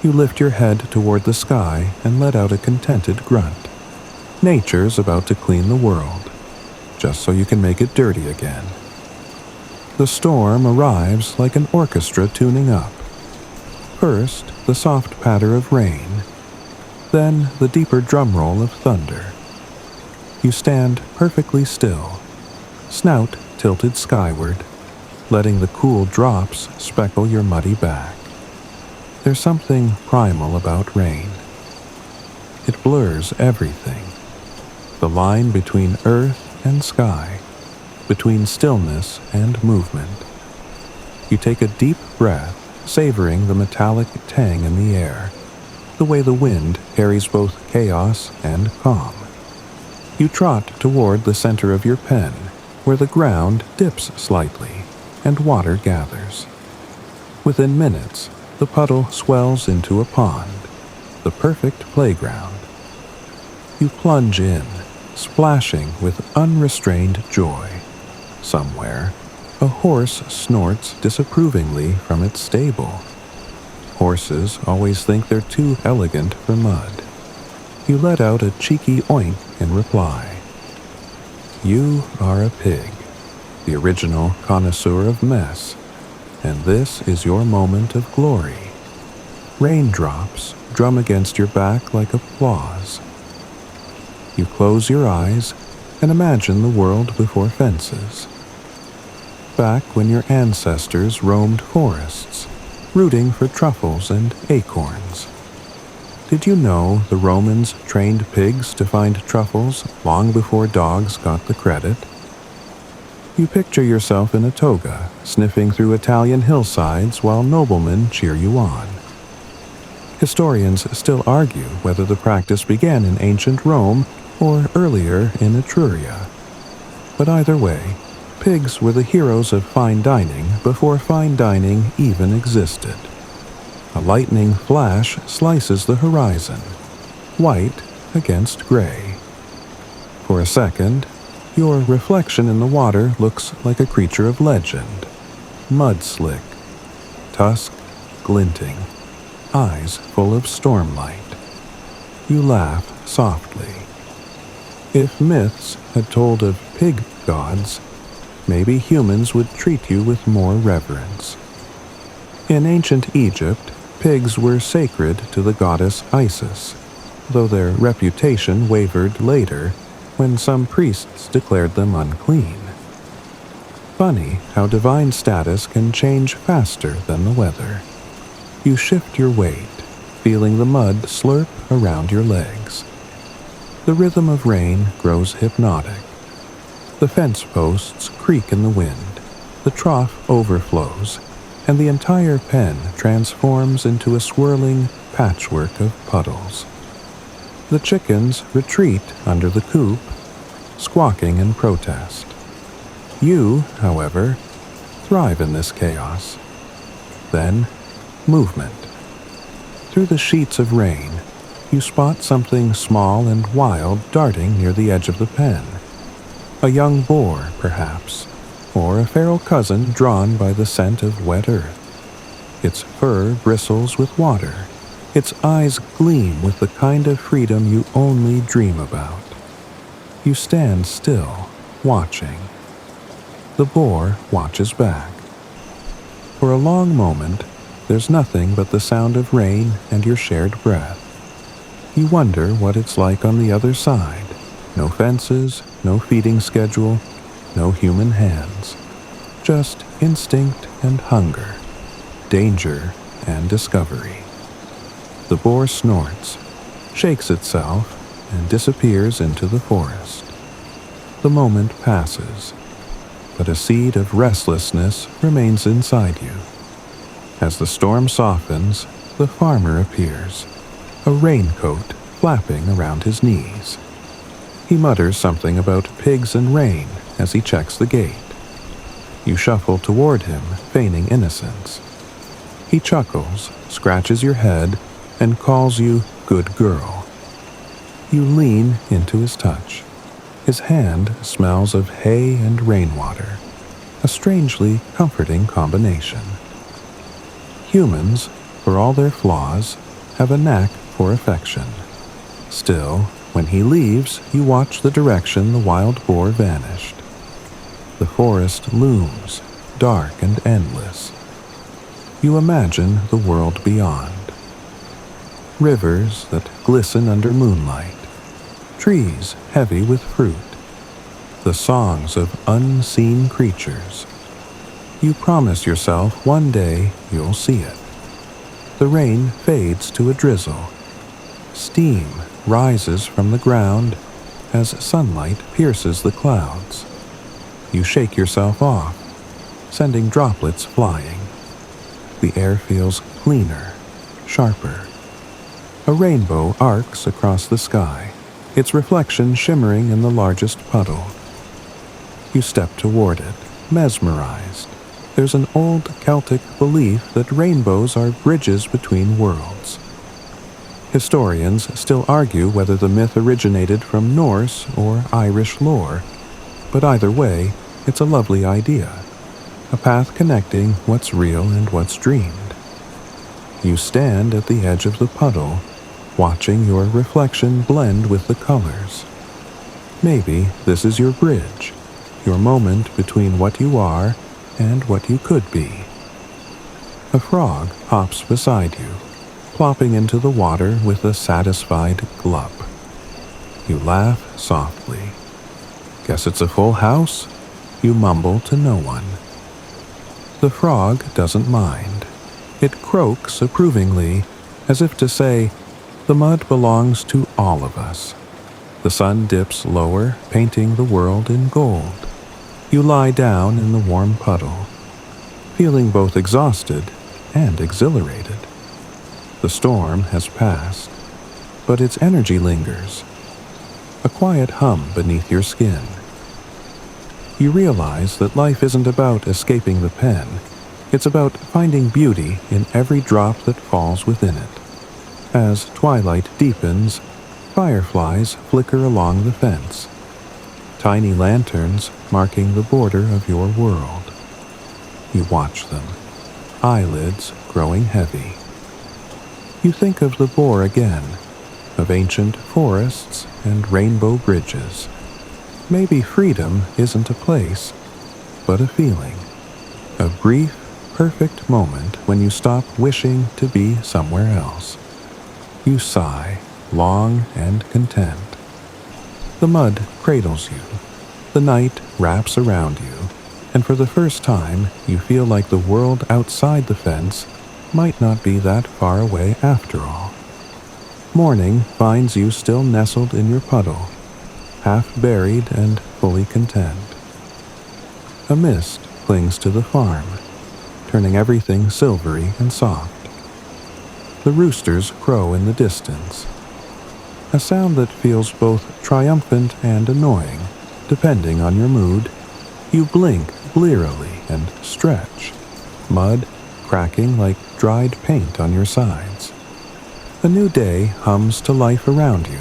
You lift your head toward the sky and let out a contented grunt. Nature's about to clean the world, just so you can make it dirty again. The storm arrives like an orchestra tuning up. First, the soft patter of rain, then the deeper drum roll of thunder. You stand perfectly still, snout tilted skyward, letting the cool drops speckle your muddy back. There's something primal about rain. It blurs everything. The line between earth and sky, between stillness and movement. You take a deep breath, savoring the metallic tang in the air, the way the wind carries both chaos and calm. You trot toward the center of your pen, where the ground dips slightly and water gathers. Within minutes, the puddle swells into a pond, the perfect playground. You plunge in, splashing with unrestrained joy. Somewhere, a horse snorts disapprovingly from its stable. Horses always think they're too elegant for mud. You let out a cheeky oink in reply. You are a pig, the original connoisseur of mess, and this is your moment of glory. Raindrops drum against your back like applause. You close your eyes and imagine the world before fences. Back when your ancestors roamed forests, rooting for truffles and acorns. Did you know the Romans trained pigs to find truffles long before dogs got the credit? You picture yourself in a toga, sniffing through Italian hillsides while noblemen cheer you on. Historians still argue whether the practice began in ancient Rome or earlier in Etruria. But either way, pigs were the heroes of fine dining before fine dining even existed. A lightning flash slices the horizon, white against gray. For a second, your reflection in the water looks like a creature of legend. Mud slick, tusk glinting, eyes full of stormlight. You laugh softly. If myths had told of pig gods, maybe humans would treat you with more reverence. In ancient Egypt, pigs were sacred to the goddess Isis, though their reputation wavered later when some priests declared them unclean. Funny how divine status can change faster than the weather. You shift your weight, feeling the mud slurp around your legs. The rhythm of rain grows hypnotic. The fence posts creak in the wind, the trough overflows, and the entire pen transforms into a swirling patchwork of puddles. The chickens retreat under the coop, squawking in protest. You, however, thrive in this chaos. Then, movement. Through the sheets of rain, you spot something small and wild darting near the edge of the pen. A young boar, perhaps, or a feral cousin drawn by the scent of wet earth. Its fur bristles with water. Its eyes gleam with the kind of freedom you only dream about. You stand still, watching. The boar watches back. For a long moment, there's nothing but the sound of rain and your shared breath. You wonder what it's like on the other side. No fences, no feeding schedule, no human hands. Just instinct and hunger, danger and discovery. The boar snorts, shakes itself, and disappears into the forest. The moment passes, but a seed of restlessness remains inside you. As the storm softens, the farmer appears, a raincoat flapping around his knees. He mutters something about pigs and rain as he checks the gate. You shuffle toward him, feigning innocence. He chuckles, scratches your head, and calls you good girl. You lean into his touch. His hand smells of hay and rainwater, a strangely comforting combination. Humans, for all their flaws, have a knack for affection. Still, when he leaves, you watch the direction the wild boar vanished. The forest looms, dark and endless. You imagine the world beyond. Rivers that glisten under moonlight. Trees heavy with fruit. The songs of unseen creatures. You promise yourself one day you'll see it. The rain fades to a drizzle. Steam rises from the ground as sunlight pierces the clouds. You shake yourself off, sending droplets flying. The air feels cleaner, sharper. A rainbow arcs across the sky, its reflection shimmering in the largest puddle. You step toward it, mesmerized. There's an old Celtic belief that rainbows are bridges between worlds. Historians still argue whether the myth originated from Norse or Irish lore, but either way, it's a lovely idea, a path connecting what's real and what's dreamed. You stand at the edge of the puddle, watching your reflection blend with the colors. Maybe this is your bridge, your moment between what you are and what you could be. A frog hops beside you, plopping into the water with a satisfied glub. You laugh softly. Guess it's a full house? You mumble to no one. The frog doesn't mind. It croaks approvingly, as if to say, The mud belongs to all of us. The sun dips lower, painting the world in gold. You lie down in the warm puddle, feeling both exhausted and exhilarated. The storm has passed, but its energy lingers, a quiet hum beneath your skin. You realize that life isn't about escaping the pen, it's about finding beauty in every drop that falls within it. As twilight deepens, fireflies flicker along the fence, tiny lanterns marking the border of your world. You watch them, eyelids growing heavy. You think of the boar again, of ancient forests and rainbow bridges. Maybe freedom isn't a place, but a feeling. A brief, perfect moment when you stop wishing to be somewhere else. You sigh, long and content. The mud cradles you. The night wraps around you, and for the first time you feel like the world outside the fence might not be that far away after all. Morning finds you still nestled in your puddle, half buried and fully content. A mist clings to the farm, turning everything silvery and soft. The roosters crow in the distance, a sound that feels both triumphant and annoying, depending on your mood. You blink blearily and stretch, mud cracking like dried paint on your sides. A new day hums to life around you,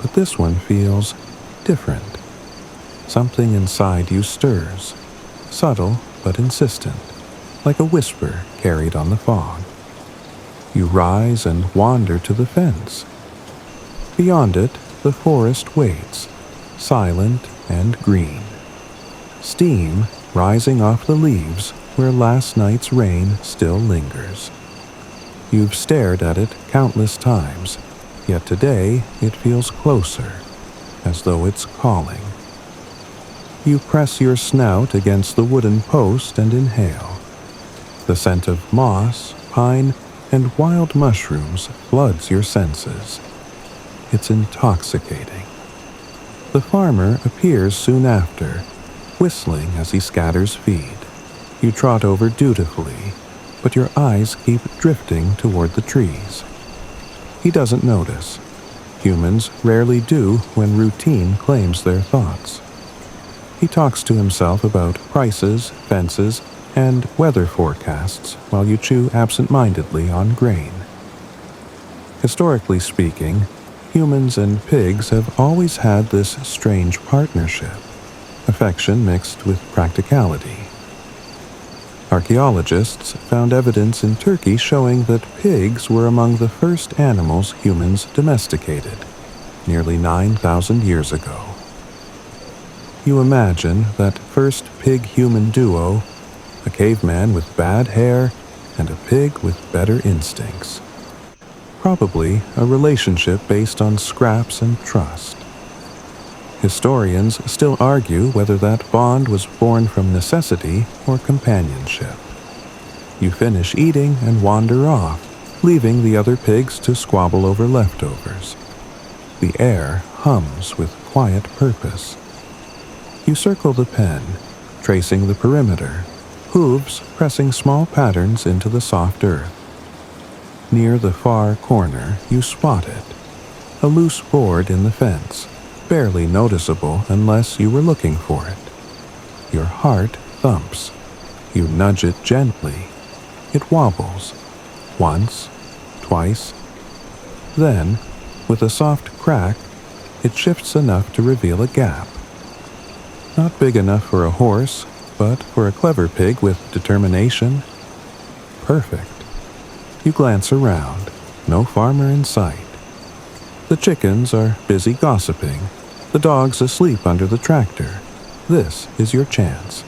but this one feels different. Something inside you stirs, subtle but insistent, like a whisper carried on the fog. You rise and wander to the fence. Beyond it, the forest waits, silent and green. Steam rising off the leaves where last night's rain still lingers. You've stared at it countless times, yet today it feels closer, as though it's calling. You press your snout against the wooden post and inhale. The scent of moss, pine, and wild mushrooms floods your senses. It's intoxicating. The farmer appears soon after, whistling as he scatters feed. You trot over dutifully, but your eyes keep drifting toward the trees. He doesn't notice. Humans rarely do when routine claims their thoughts. He talks to himself about prices, fences, and weather forecasts while you chew absent-mindedly on grain. Historically speaking, humans and pigs have always had this strange partnership, affection mixed with practicality. Archaeologists found evidence in Turkey showing that pigs were among the first animals humans domesticated, nearly 9,000 years ago. You imagine that first pig-human duo, a caveman with bad hair and a pig with better instincts. Probably a relationship based on scraps and trust. Historians still argue whether that bond was born from necessity or companionship. You finish eating and wander off, leaving the other pigs to squabble over leftovers. The air hums with quiet purpose. You circle the pen, tracing the perimeter, hooves pressing small patterns into the soft earth. Near the far corner, you spot it, a loose board in the fence, barely noticeable unless you were looking for it. Your heart thumps. You nudge it gently. It wobbles. Once, twice. Then, with a soft crack, it shifts enough to reveal a gap. Not big enough for a horse, but for a clever pig with determination, perfect. You glance around. No farmer in sight. The chickens are busy gossiping. The dog's asleep under the tractor. This is your chance.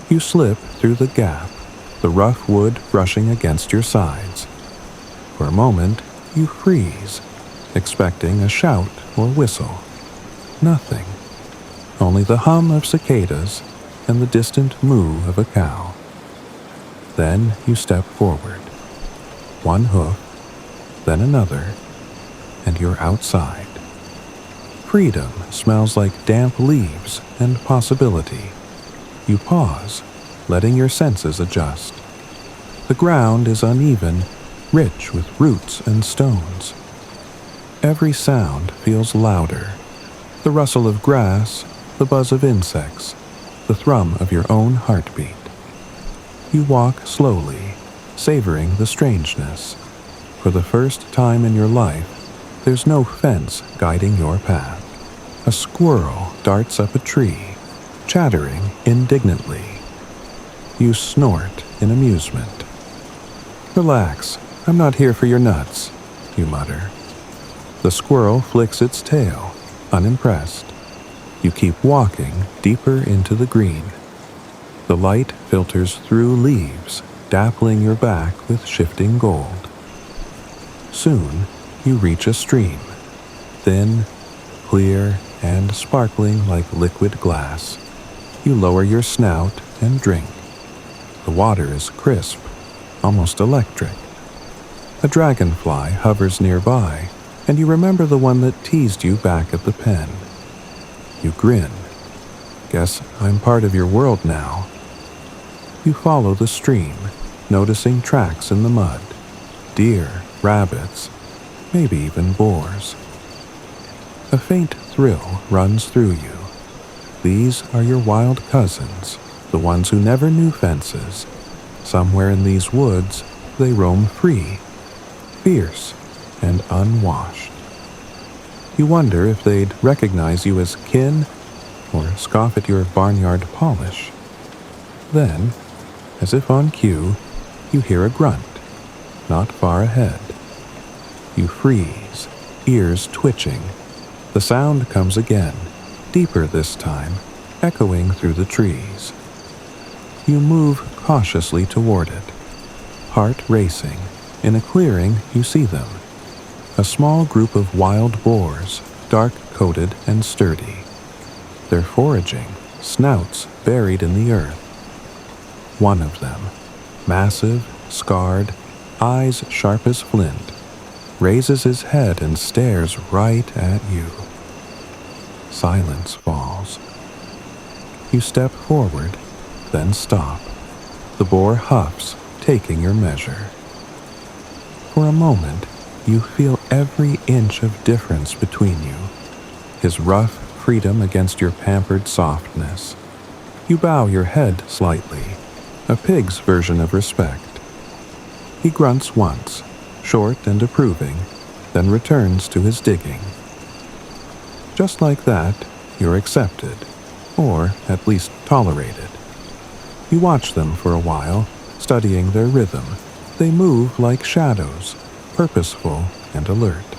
You slip through the gap, the rough wood brushing against your sides. For a moment, you freeze, expecting a shout or whistle. Nothing. Only the hum of cicadas and the distant moo of a cow. Then you step forward. One hoof, then another, and you're outside. Freedom smells like damp leaves and possibility. You pause, letting your senses adjust. The ground is uneven, rich with roots and stones. Every sound feels louder. The rustle of grass, the buzz of insects, the thrum of your own heartbeat. You walk slowly, savoring the strangeness. For the first time in your life, there's no fence guiding your path. A squirrel darts up a tree, chattering indignantly. You snort in amusement. "Relax, I'm not here for your nuts," you mutter. The squirrel flicks its tail, unimpressed. You keep walking deeper into the green. The light filters through leaves, dappling your back with shifting gold. Soon, you reach a stream, thin, clear, and sparkling like liquid glass. You lower your snout and drink. The water is crisp, almost electric. A dragonfly hovers nearby, and you remember the one that teased you back at the pen. You grin. Guess I'm part of your world now. You follow the stream, noticing tracks in the mud. Deer, rabbits, maybe even boars. A faint thrill runs through you. These are your wild cousins, the ones who never knew fences. Somewhere in these woods, they roam free, fierce and unwashed. You wonder if they'd recognize you as kin or scoff at your barnyard polish. Then, as if on cue, you hear a grunt, not far ahead. You freeze, ears twitching. The sound comes again, deeper this time, echoing through the trees. You move cautiously toward it, heart racing. In a clearing, you see them. A small group of wild boars, dark-coated and sturdy. They're foraging, snouts buried in the earth. One of them, massive, scarred, eyes sharp as flint, raises his head and stares right at you. Silence falls. You step forward, then stop. The boar huffs, taking your measure. For a moment, you feel every inch of difference between you. His rough freedom against your pampered softness. You bow your head slightly, a pig's version of respect. He grunts once, short and approving, then returns to his digging. Just like that, you're accepted, or at least tolerated. You watch them for a while, studying their rhythm. They move like shadows, purposeful and alert.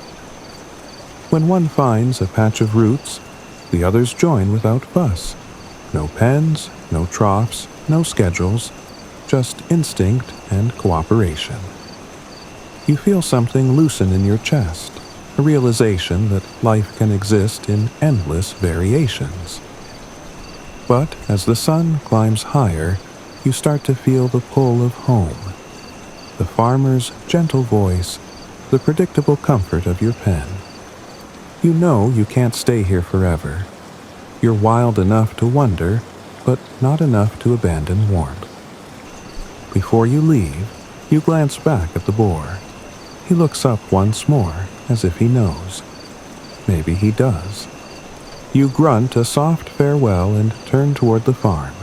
When one finds a patch of roots, the others join without fuss. No pens, no troughs, no schedules, just instinct and cooperation. You feel something loosen in your chest, a realization that life can exist in endless variations. But as the sun climbs higher, you start to feel the pull of home. The farmer's gentle voice, the predictable comfort of your pen. You know you can't stay here forever. You're wild enough to wonder, but not enough to abandon warmth. Before you leave, you glance back at the boar. He looks up once more, as if he knows. Maybe he does. You grunt a soft farewell and turn toward the farm,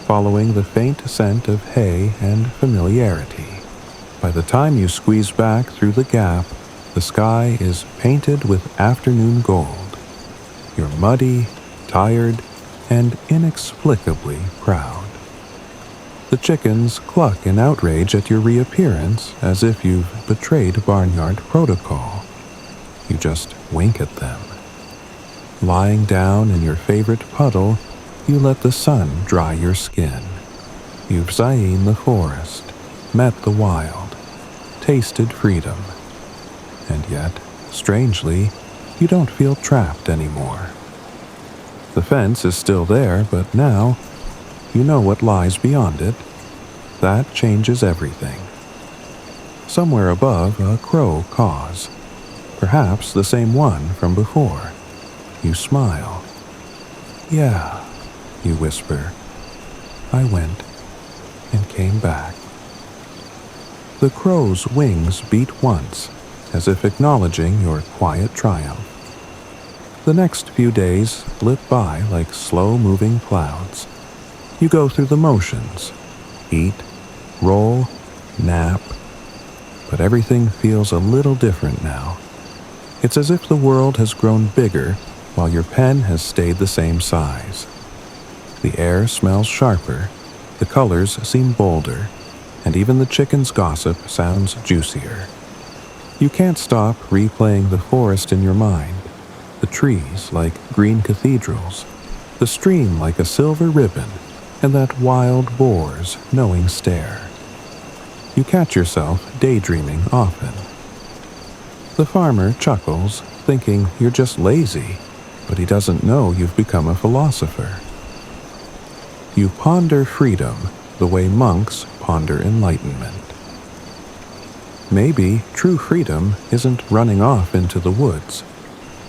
following the faint scent of hay and familiarity. By the time you squeeze back through the gap, the sky is painted with afternoon gold. You're muddy, tired, and inexplicably proud. The chickens cluck in outrage at your reappearance as if you've betrayed barnyard protocol. You just wink at them. Lying down in your favorite puddle, you let the sun dry your skin. You've seen the forest, met the wild, tasted freedom. And yet, strangely, you don't feel trapped anymore. The fence is still there, but now, you know what lies beyond it. That changes everything. Somewhere above, a crow caws. Perhaps the same one from before. You smile. "Yeah," you whisper. "I went and came back." The crow's wings beat once, as if acknowledging your quiet triumph. The next few days slip by like slow-moving clouds. You go through the motions. Eat, roll, nap. But everything feels a little different now. It's as if the world has grown bigger while your pen has stayed the same size. The air smells sharper, the colors seem bolder, and even the chicken's gossip sounds juicier. You can't stop replaying the forest in your mind, the trees like green cathedrals, the stream like a silver ribbon, and that wild boar's knowing stare. You catch yourself daydreaming often. The farmer chuckles, thinking you're just lazy, but he doesn't know you've become a philosopher. You ponder freedom the way monks ponder enlightenment. Maybe true freedom isn't running off into the woods.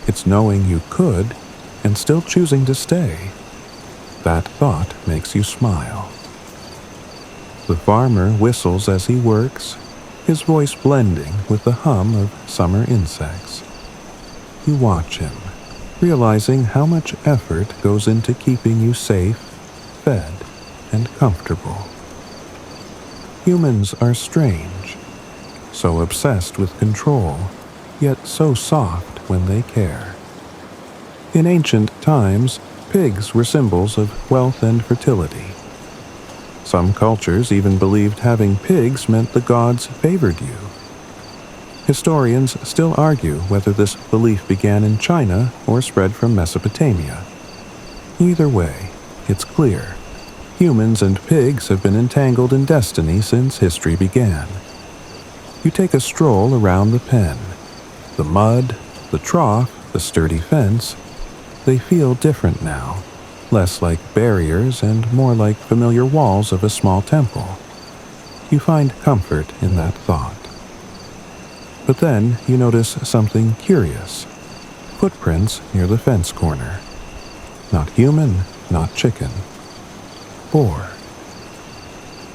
It's knowing you could and still choosing to stay. That thought makes you smile. The farmer whistles as he works, his voice blending with the hum of summer insects. You watch him, realizing how much effort goes into keeping you safe, fed, and comfortable. Humans are strange, so obsessed with control, yet so soft when they care. In ancient times, pigs were symbols of wealth and fertility. Some cultures even believed having pigs meant the gods favored you. Historians still argue whether this belief began in China or spread from Mesopotamia. Either way, it's clear. Humans and pigs have been entangled in destiny since history began. You take a stroll around the pen. The mud, the trough, the sturdy fence, they feel different now, less like barriers and more like familiar walls of a small temple. You find comfort in that thought. But then you notice something curious. Footprints near the fence corner. Not human, not chicken. Boar.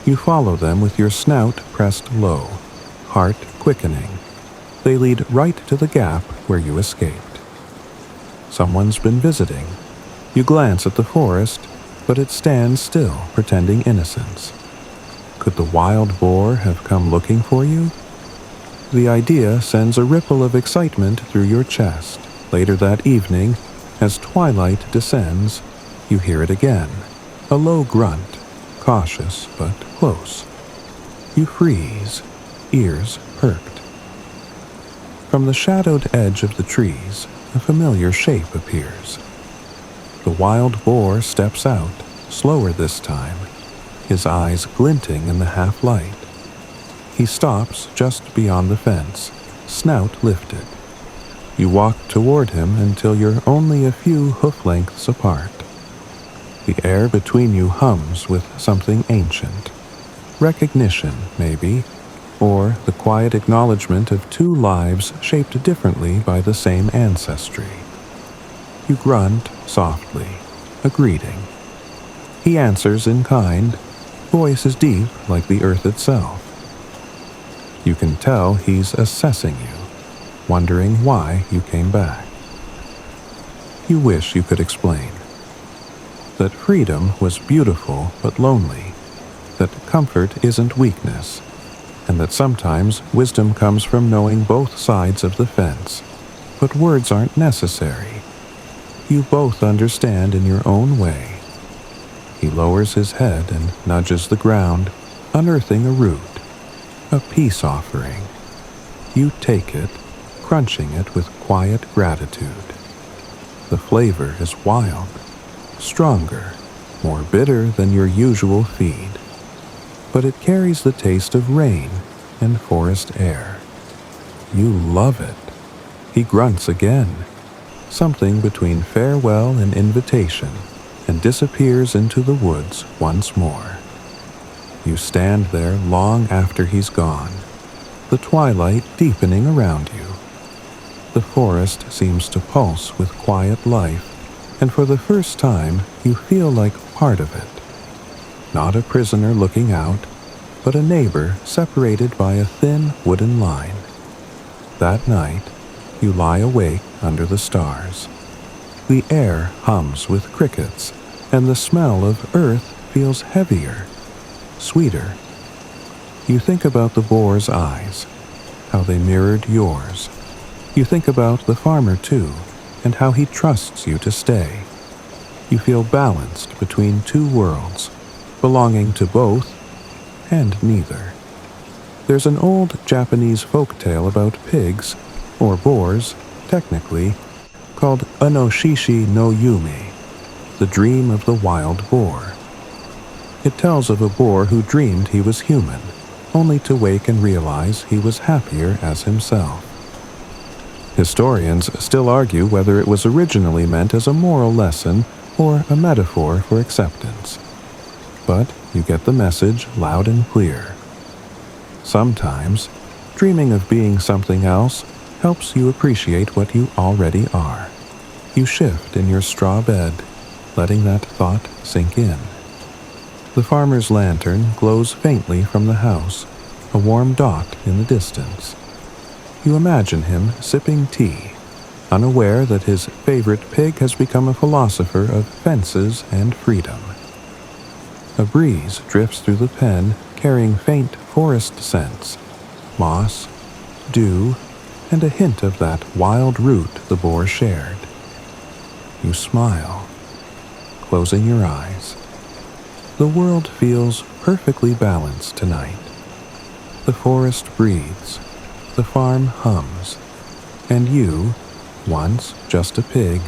You follow them with your snout pressed low, heart quickening. They lead right to the gap where you escaped. Someone's been visiting. You glance at the forest, but it stands still, pretending innocence. Could the wild boar have come looking for you? The idea sends a ripple of excitement through your chest. Later that evening, as twilight descends, you hear it again. A low grunt, cautious but close. You freeze, ears perked. From the shadowed edge of the trees, a familiar shape appears. The wild boar steps out, slower this time, his eyes glinting in the half-light. He stops just beyond the fence, snout lifted. You walk toward him until you're only a few hoof lengths apart. The air between you hums with something ancient. Recognition, maybe, or the quiet acknowledgement of two lives shaped differently by the same ancestry. You grunt softly, a greeting. He answers in kind, voice is deep like the earth itself. You can tell he's assessing you, wondering why you came back. You wish you could explain. That freedom was beautiful but lonely, that comfort isn't weakness, and that sometimes wisdom comes from knowing both sides of the fence, but words aren't necessary. You both understand in your own way. He lowers his head and nudges the ground, unearthing a root, a peace offering. You take it, crunching it with quiet gratitude. The flavor is wild, stronger, more bitter than your usual feed, but it carries the taste of rain and forest air. You love it. He grunts again, something between farewell and invitation, and disappears into the woods once more. You stand there long after he's gone, the twilight deepening around you. The forest seems to pulse with quiet life, and for the first time you feel like part of it. Not a prisoner looking out, but a neighbor separated by a thin wooden line. That night, you lie awake under the stars. The air hums with crickets, and the smell of earth feels heavier, sweeter. You think about the boar's eyes, how they mirrored yours. You think about the farmer too, and how he trusts you to stay. You feel balanced between two worlds, belonging to both and neither. There's an old Japanese folktale about pigs, or boars, technically, called Anoshishi no Yume, the dream of the wild boar. It tells of a boar who dreamed he was human, only to wake and realize he was happier as himself. Historians still argue whether it was originally meant as a moral lesson or a metaphor for acceptance. But you get the message loud and clear. Sometimes, dreaming of being something else helps you appreciate what you already are. You shift in your straw bed, letting that thought sink in. The farmer's lantern glows faintly from the house, a warm dot in the distance. You imagine him sipping tea, unaware that his favorite pig has become a philosopher of fences and freedom. A breeze drifts through the pen, carrying faint forest scents, moss, dew, and a hint of that wild root the boar shared. You smile, closing your eyes. The world feels perfectly balanced tonight. The forest breathes, the farm hums, and you, once just a pig,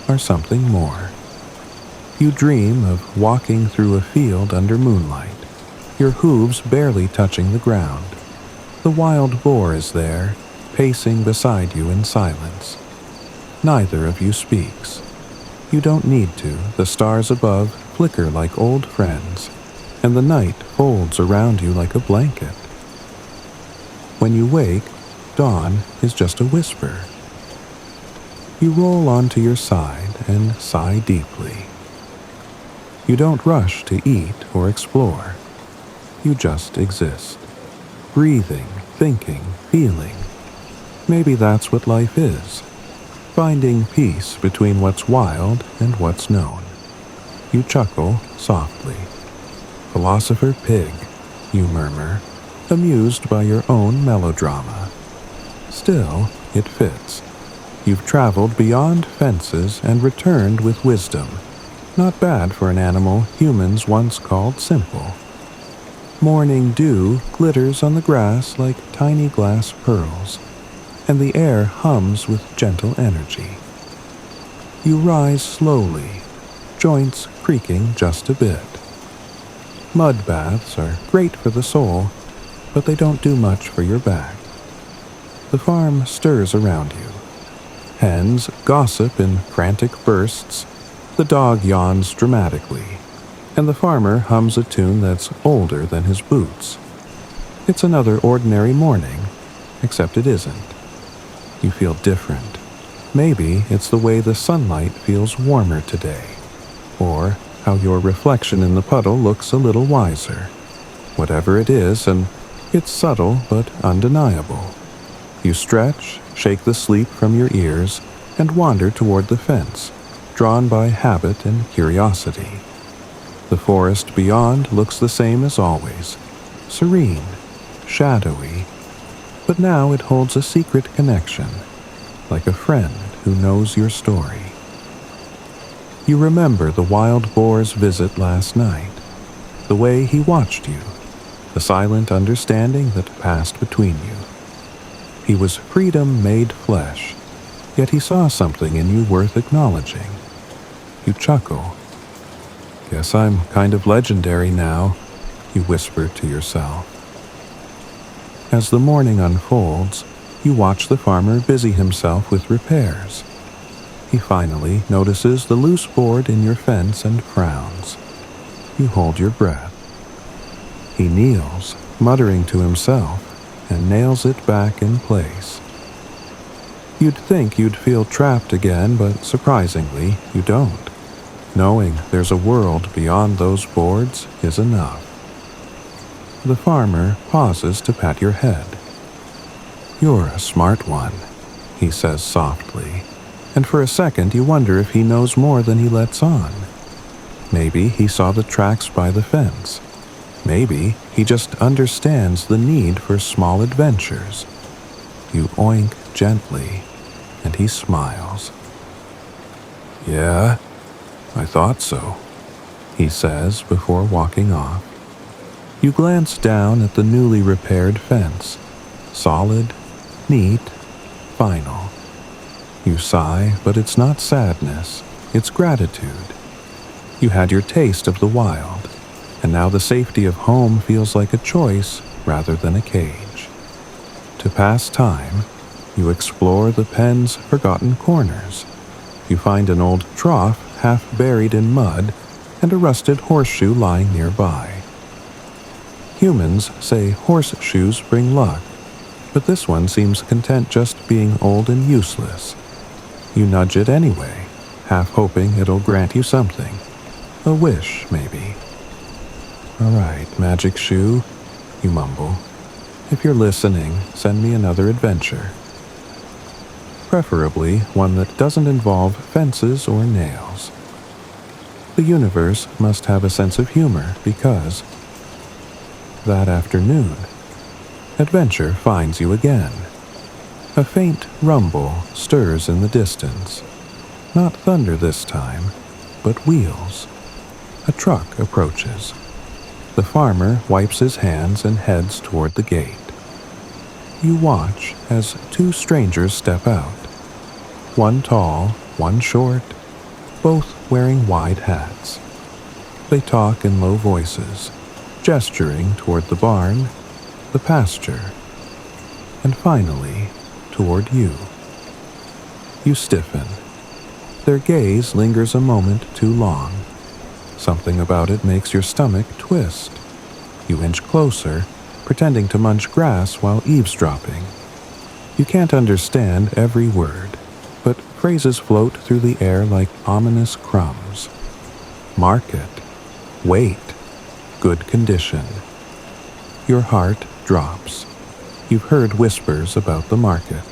are something more. You dream of walking through a field under moonlight, your hooves barely touching the ground. The wild boar is there, pacing beside you in silence. Neither of you speaks. You don't need to. The stars above flicker like old friends, and the night folds around you like a blanket. When you wake, dawn is just a whisper. You roll onto your side and sigh deeply. You don't rush to eat or explore. You just exist, breathing, thinking, feeling. Maybe that's what life is, finding peace between what's wild and what's known. You chuckle softly. Philosopher pig, you murmur, amused by your own melodrama. Still, it fits. You've traveled beyond fences and returned with wisdom. Not bad for an animal humans once called simple. Morning dew glitters on the grass like tiny glass pearls, and the air hums with gentle energy. You rise slowly, joints creaking just a bit. Mud baths are great for the soul, but they don't do much for your back. The farm stirs around you. Hens gossip in frantic bursts, the dog yawns dramatically, and the farmer hums a tune that's older than his boots. It's another ordinary morning, except it isn't. You feel different. Maybe it's the way the sunlight feels warmer today, or how your reflection in the puddle looks a little wiser. Whatever it is, and it's subtle but undeniable. You stretch, shake the sleep from your ears, and wander toward the fence, drawn by habit and curiosity. The forest beyond looks the same as always, serene, shadowy, but now it holds a secret connection, like a friend who knows your story. You remember the wild boar's visit last night, the way he watched you, the silent understanding that passed between you. He was freedom made flesh, yet he saw something in you worth acknowledging. You chuckle. Guess I'm kind of legendary now, you whisper to yourself. As the morning unfolds, you watch the farmer busy himself with repairs. He finally notices the loose board in your fence and frowns. You hold your breath. He kneels, muttering to himself, and nails it back in place. You'd think you'd feel trapped again, but surprisingly, you don't. Knowing there's a world beyond those boards is enough. The farmer pauses to pat your head. "You're a smart one," he says softly, and for a second you wonder if he knows more than he lets on. Maybe he saw the tracks by the fence. Maybe he just understands the need for small adventures. You oink gently, and he smiles. "Yeah, I thought so," he says before walking off. You glance down at the newly repaired fence. Solid, neat, final. You sigh, but it's not sadness, it's gratitude. You had your taste of the wild, and now the safety of home feels like a choice rather than a cage. To pass time, you explore the pen's forgotten corners. You find an old trough half buried in mud and a rusted horseshoe lying nearby. Humans say horseshoes bring luck, but this one seems content just being old and useless. You nudge it anyway, half hoping it'll grant you something. A wish, maybe. "All right, magic shoe," you mumble. "If you're listening, send me another adventure." Preferably one that doesn't involve fences or nails. The universe must have a sense of humor because that afternoon, adventure finds you again. A faint rumble stirs in the distance. Not thunder this time, but wheels. A truck approaches. The farmer wipes his hands and heads toward the gate. You watch as two strangers step out. One tall, one short, both wearing wide hats. They talk in low voices, gesturing toward the barn, the pasture, and finally toward you. You stiffen. Their gaze lingers a moment too long. Something about it makes your stomach twist. You inch closer, pretending to munch grass while eavesdropping. You can't understand every word, but phrases float through the air like ominous crumbs. Market, wait, good condition. Your heart drops. You've heard whispers about the market.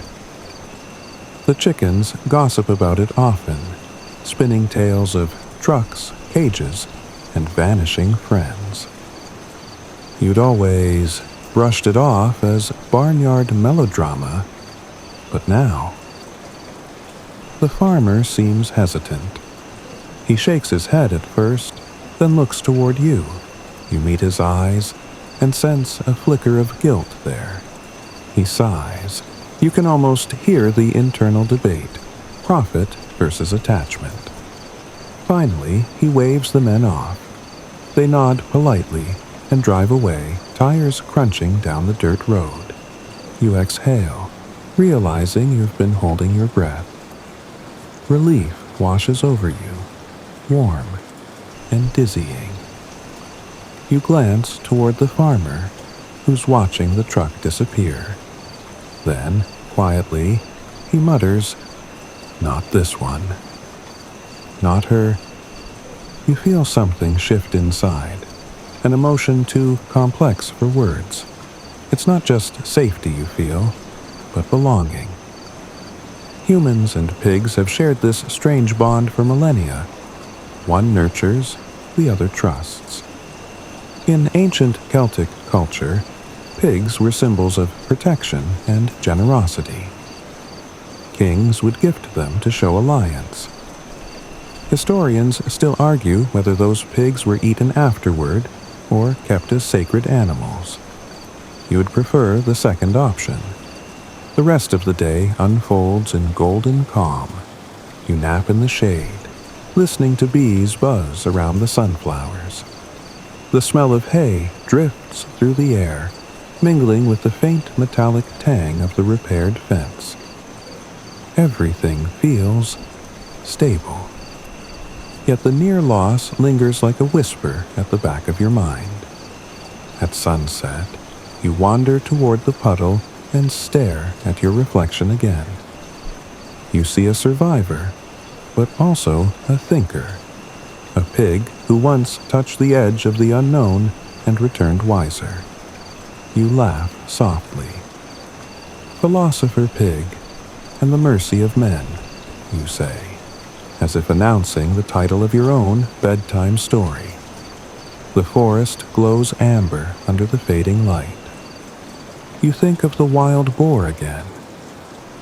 The chickens gossip about it often, spinning tales of trucks, cages, and vanishing friends. You'd always brushed it off as barnyard melodrama, but now the farmer seems hesitant. He shakes his head at first, then looks toward you. You meet his eyes and sense a flicker of guilt there. He sighs. You can almost hear the internal debate, profit versus attachment. Finally, he waves the men off. They nod politely and drive away, tires crunching down the dirt road. You exhale, realizing you've been holding your breath. Relief washes over you, warm and dizzying. You glance toward the farmer, who's watching the truck disappear. Then, quietly, he mutters, "Not this one." Not her. You feel something shift inside, an emotion too complex for words. It's not just safety you feel, but belonging. Humans and pigs have shared this strange bond for millennia. One nurtures, the other trusts. In ancient Celtic culture, pigs were symbols of protection and generosity. Kings would gift them to show alliance. Historians still argue whether those pigs were eaten afterward or kept as sacred animals. You would prefer the second option. The rest of the day unfolds in golden calm. You nap in the shade, listening to bees buzz around the sunflowers. The smell of hay drifts through the air, mingling with the faint metallic tang of the repaired fence. Everything feels stable. Yet the near loss lingers like a whisper at the back of your mind. At sunset, You wander toward the puddle and stare at your reflection again. You see a survivor, but also a thinker. A pig who once touched the edge of the unknown and returned wiser. You laugh softly. Philosopher Pig and the mercy of men, you say, as if announcing the title of your own bedtime story. The forest glows amber under the fading light. You think of the wild boar again.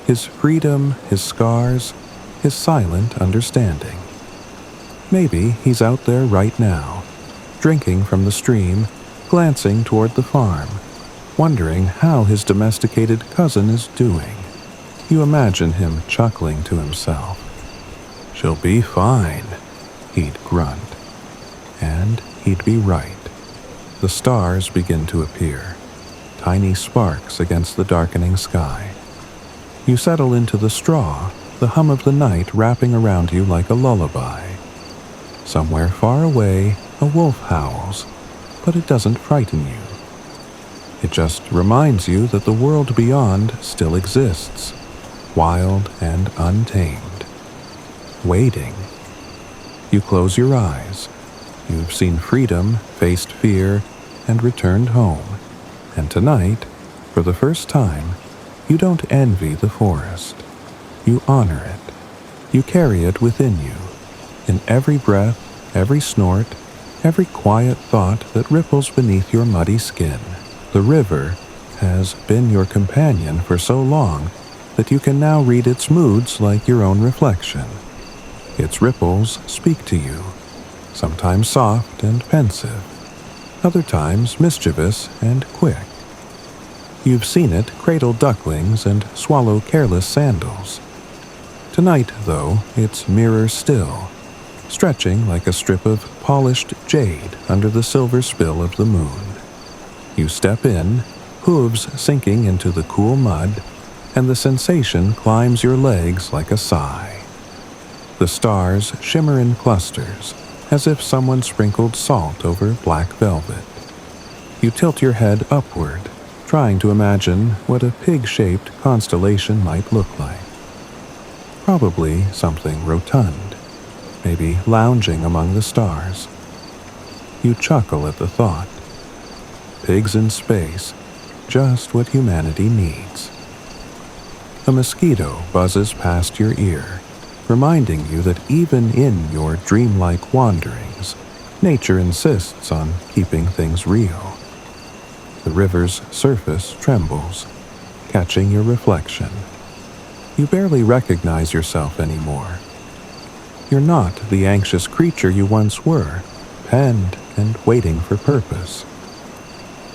His freedom, his scars, his silent understanding. Maybe he's out there right now, drinking from the stream, glancing toward the farm, wondering how his domesticated cousin is doing. You imagine him chuckling to himself. "She'll be fine," he'd grunt. And he'd be right. The stars begin to appear, tiny sparks against the darkening sky. You settle into the straw, the hum of the night wrapping around you like a lullaby. Somewhere far away, a wolf howls, but it doesn't frighten you. It just reminds you that the world beyond still exists, wild and untamed. Waiting. You close your eyes. You've seen freedom, faced fear, and returned home. And tonight, for the first time, you don't envy the forest. You honor it. You carry it within you. In every breath, every snort, every quiet thought that ripples beneath your muddy skin. The river has been your companion for so long that you can now read its moods like your own reflection. Its ripples speak to you, sometimes soft and pensive, other times mischievous and quick. You've seen it cradle ducklings and swallow careless sandals. Tonight, though, it's mirror still, stretching like a strip of polished jade under the silver spill of the moon. You step in, hooves sinking into the cool mud, and the sensation climbs your legs like a sigh. The stars shimmer in clusters, as if someone sprinkled salt over black velvet. You tilt your head upward, trying to imagine what a pig-shaped constellation might look like. Probably something rotund, maybe lounging among the stars. You chuckle at the thought. Pigs in space, just what humanity needs. A mosquito buzzes past your ear, reminding you that even in your dreamlike wanderings, nature insists on keeping things real. The river's surface trembles, catching your reflection. You barely recognize yourself anymore. You're not the anxious creature you once were, penned and waiting for purpose.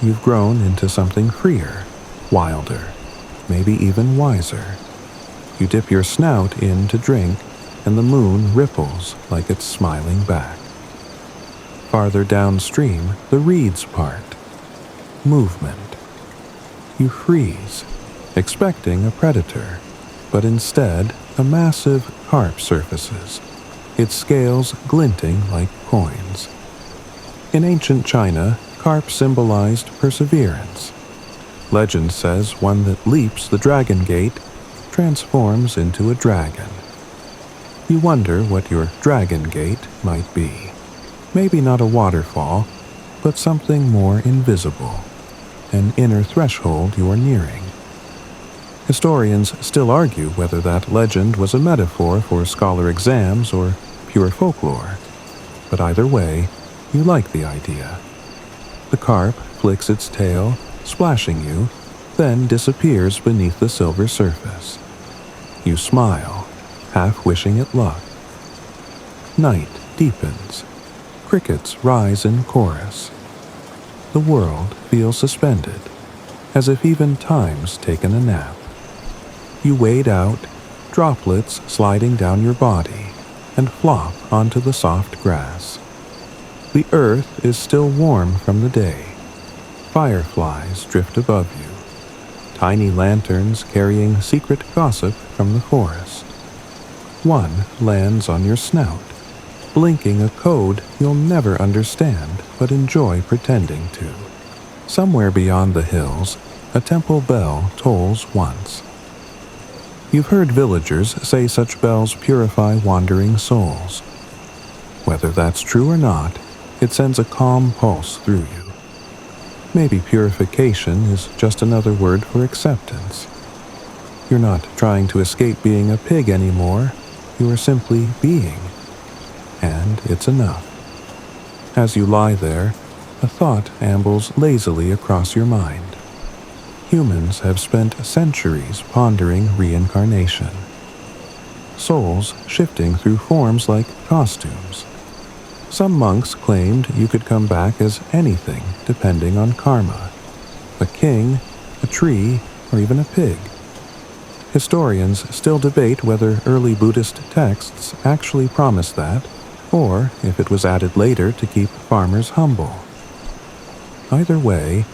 You've grown into something freer, wilder, maybe even wiser. You dip your snout in to drink, and the moon ripples like it's smiling back. Farther downstream, the reeds part. Movement. You freeze, expecting a predator, but instead a massive carp surfaces, its scales glinting like coins. In ancient China, carp symbolized perseverance. Legend says one that leaps the dragon gate transforms into a dragon. You wonder what your dragon gate might be. Maybe not a waterfall, but something more invisible, an inner threshold you're nearing. Historians still argue whether that legend was a metaphor for scholar exams or pure folklore, but either way, you like the idea. The carp flicks its tail, splashing you, then disappears beneath the silver surface. You smile, half wishing it luck. Night deepens. Crickets rise in chorus. The world feels suspended, as if even time's taken a nap. You wade out, droplets sliding down your body, and flop onto the soft grass. The earth is still warm from the day. Fireflies drift above you. Tiny lanterns carrying secret gossip from the forest. One lands on your snout, blinking a code you'll never understand but enjoy pretending to. Somewhere beyond the hills, a temple bell tolls once. You've heard villagers say such bells purify wandering souls. Whether that's true or not, it sends a calm pulse through you. Maybe purification is just another word for acceptance. You're not trying to escape being a pig anymore, you are simply being. And it's enough. As you lie there, a thought ambles lazily across your mind. Humans have spent centuries pondering reincarnation. Souls shifting through forms like costumes. Some monks claimed you could come back as anything depending on karma. A king, a tree, or even a pig. Historians still debate whether early Buddhist texts actually promised that, or if it was added later to keep farmers humble. Either way,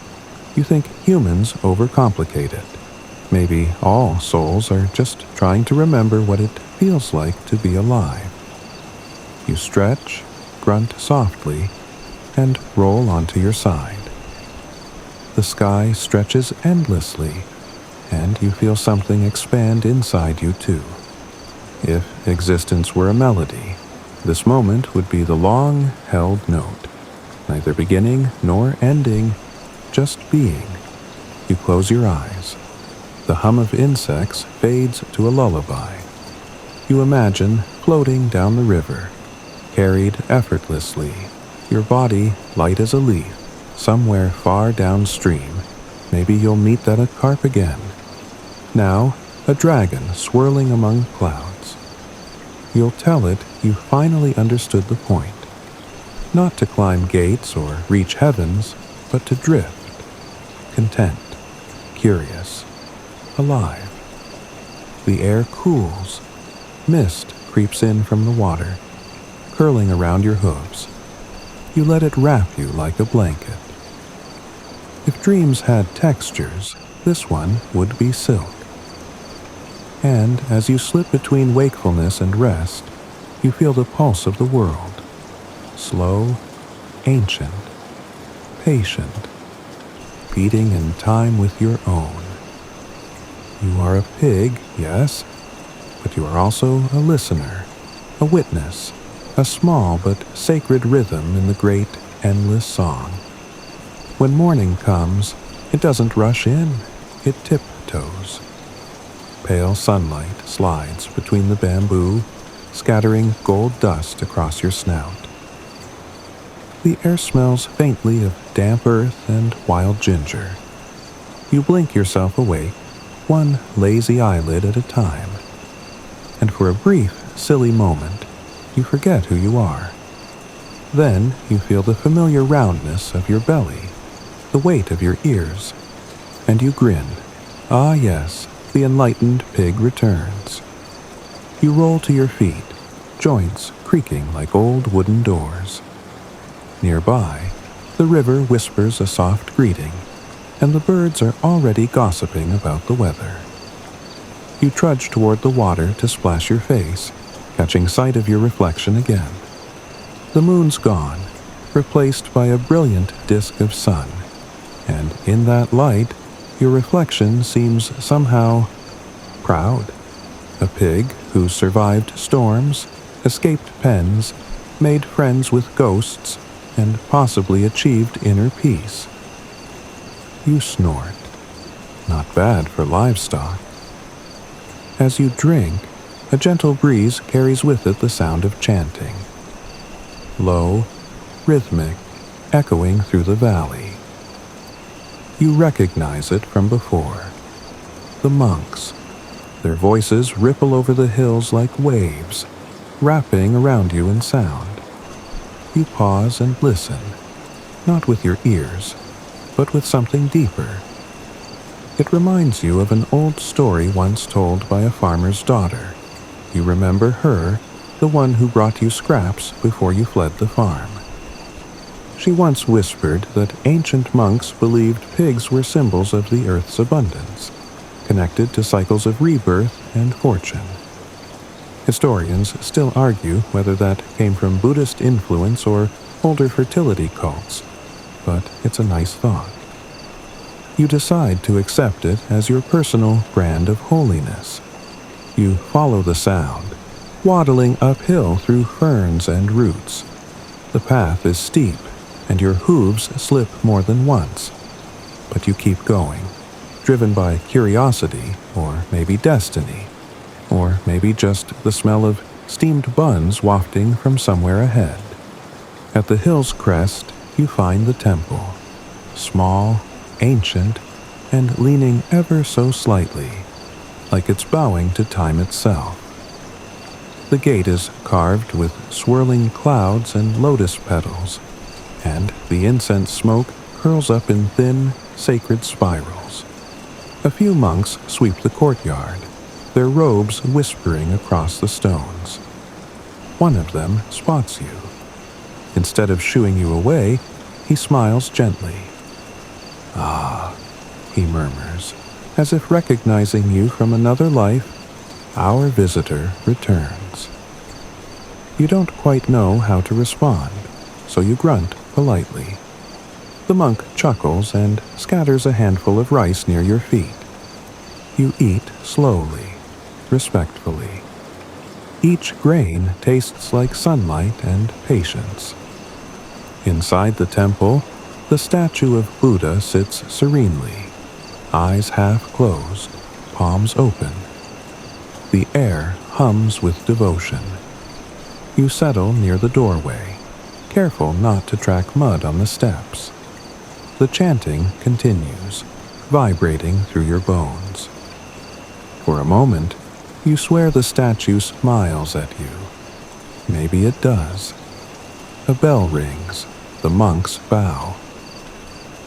you think humans overcomplicate it. Maybe all souls are just trying to remember what it feels like to be alive. You stretch, grunt softly, and roll onto your side. The sky stretches endlessly, and you feel something expand inside you too. If existence were a melody, this moment would be the long-held note, neither beginning nor ending, just being. You close your eyes. The hum of insects fades to a lullaby. You imagine floating down the river, carried effortlessly, your body light as a leaf, somewhere far downstream. Maybe you'll meet that carp again. Now, a dragon swirling among clouds. You'll tell it you finally understood the point. Not to climb gates or reach heavens, but to drift. Content, curious, alive. The air cools. Mist creeps in from the water, curling around your hooves. You let it wrap you like a blanket. If dreams had textures, this one would be silk. And as you slip between wakefulness and rest, you feel the pulse of the world. Slow, ancient, patient, beating in time with your own. You are a pig, yes, but you are also a listener, a witness, a small but sacred rhythm in the great, endless song. When morning comes, it doesn't rush in, it tiptoes. Pale sunlight slides between the bamboo, scattering gold dust across your snout. The air smells faintly of damp earth and wild ginger. You blink yourself awake, one lazy eyelid at a time. And for a brief, silly moment, you forget who you are. Then you feel the familiar roundness of your belly, the weight of your ears, and you grin. Ah yes, the enlightened pig returns. You roll to your feet, joints creaking like old wooden doors. Nearby, the river whispers a soft greeting, and the birds are already gossiping about the weather. You trudge toward the water to splash your face, catching sight of your reflection again. The moon's gone, replaced by a brilliant disk of sun, and in that light, your reflection seems somehow proud. A pig who survived storms, escaped pens, made friends with ghosts, and possibly achieved inner peace. You snort. Not bad for livestock. As you drink, a gentle breeze carries with it the sound of chanting. Low, rhythmic, echoing through the valley. You recognize it from before. The monks. Their voices ripple over the hills like waves, wrapping around you in sound. You pause and listen, not with your ears, but with something deeper. It reminds you of an old story once told by a farmer's daughter. You remember her, the one who brought you scraps before you fled the farm. She once whispered that ancient monks believed pigs were symbols of the earth's abundance, connected to cycles of rebirth and fortune. Historians still argue whether that came from Buddhist influence or older fertility cults, but it's a nice thought. You decide to accept it as your personal brand of holiness. You follow the sound, waddling uphill through ferns and roots. The path is steep, and your hooves slip more than once. But you keep going, driven by curiosity, or maybe destiny, or maybe just the smell of steamed buns wafting from somewhere ahead. At the hill's crest, you find the temple, small, ancient, and leaning ever so slightly, like it's bowing to time itself. The gate is carved with swirling clouds and lotus petals, and the incense smoke curls up in thin, sacred spirals. A few monks sweep the courtyard, their robes whispering across the stones. One of them spots you. Instead of shooing you away, he smiles gently. "Ah," he murmurs, as if recognizing you from another life. "Our visitor returns." You don't quite know how to respond, so you grunt politely. The monk chuckles and scatters a handful of rice near your feet. You eat slowly, respectfully. Each grain tastes like sunlight and patience. Inside the temple, the statue of Buddha sits serenely, eyes half closed, palms open. The air hums with devotion. You settle near the doorway, careful not to track mud on the steps. The chanting continues, vibrating through your bones. For a moment, you swear the statue smiles at you. Maybe it does. A bell rings, the monks bow.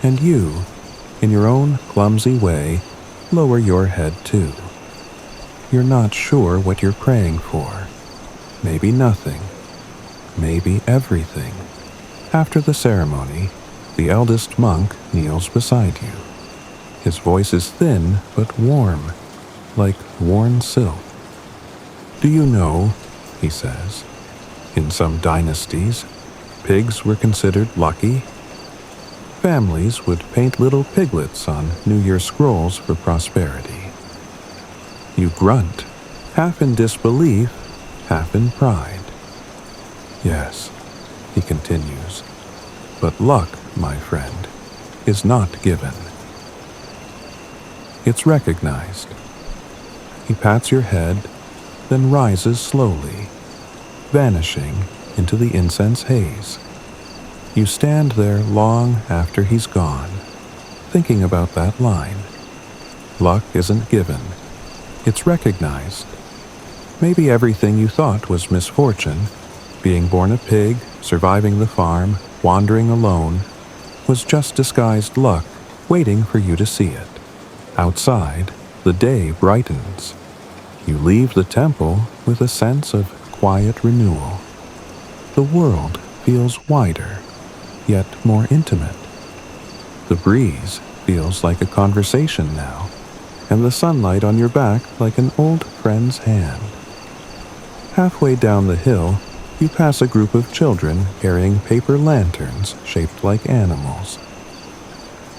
And you, in your own clumsy way, lower your head too. You're not sure what you're praying for. Maybe nothing. Maybe everything. After the ceremony, the eldest monk kneels beside you. His voice is thin but warm, like worn silk. "Do you know," he says, "in some dynasties, pigs were considered lucky? Families would paint little piglets on New Year scrolls for prosperity." You grunt, half in disbelief, half in pride. "Yes," he continues, "but luck, my friend, is not given. It's recognized." He pats your head, then rises slowly, vanishing into the incense haze. You stand there long after he's gone, thinking about that line. Luck isn't given. It's recognized. Maybe everything you thought was misfortune, being born a pig, surviving the farm, wandering alone, was just disguised luck waiting for you to see it. Outside, the day brightens. You leave the temple with a sense of quiet renewal. The world feels wider, yet more intimate. The breeze feels like a conversation now, and the sunlight on your back like an old friend's hand. Halfway down the hill, you pass a group of children carrying paper lanterns shaped like animals.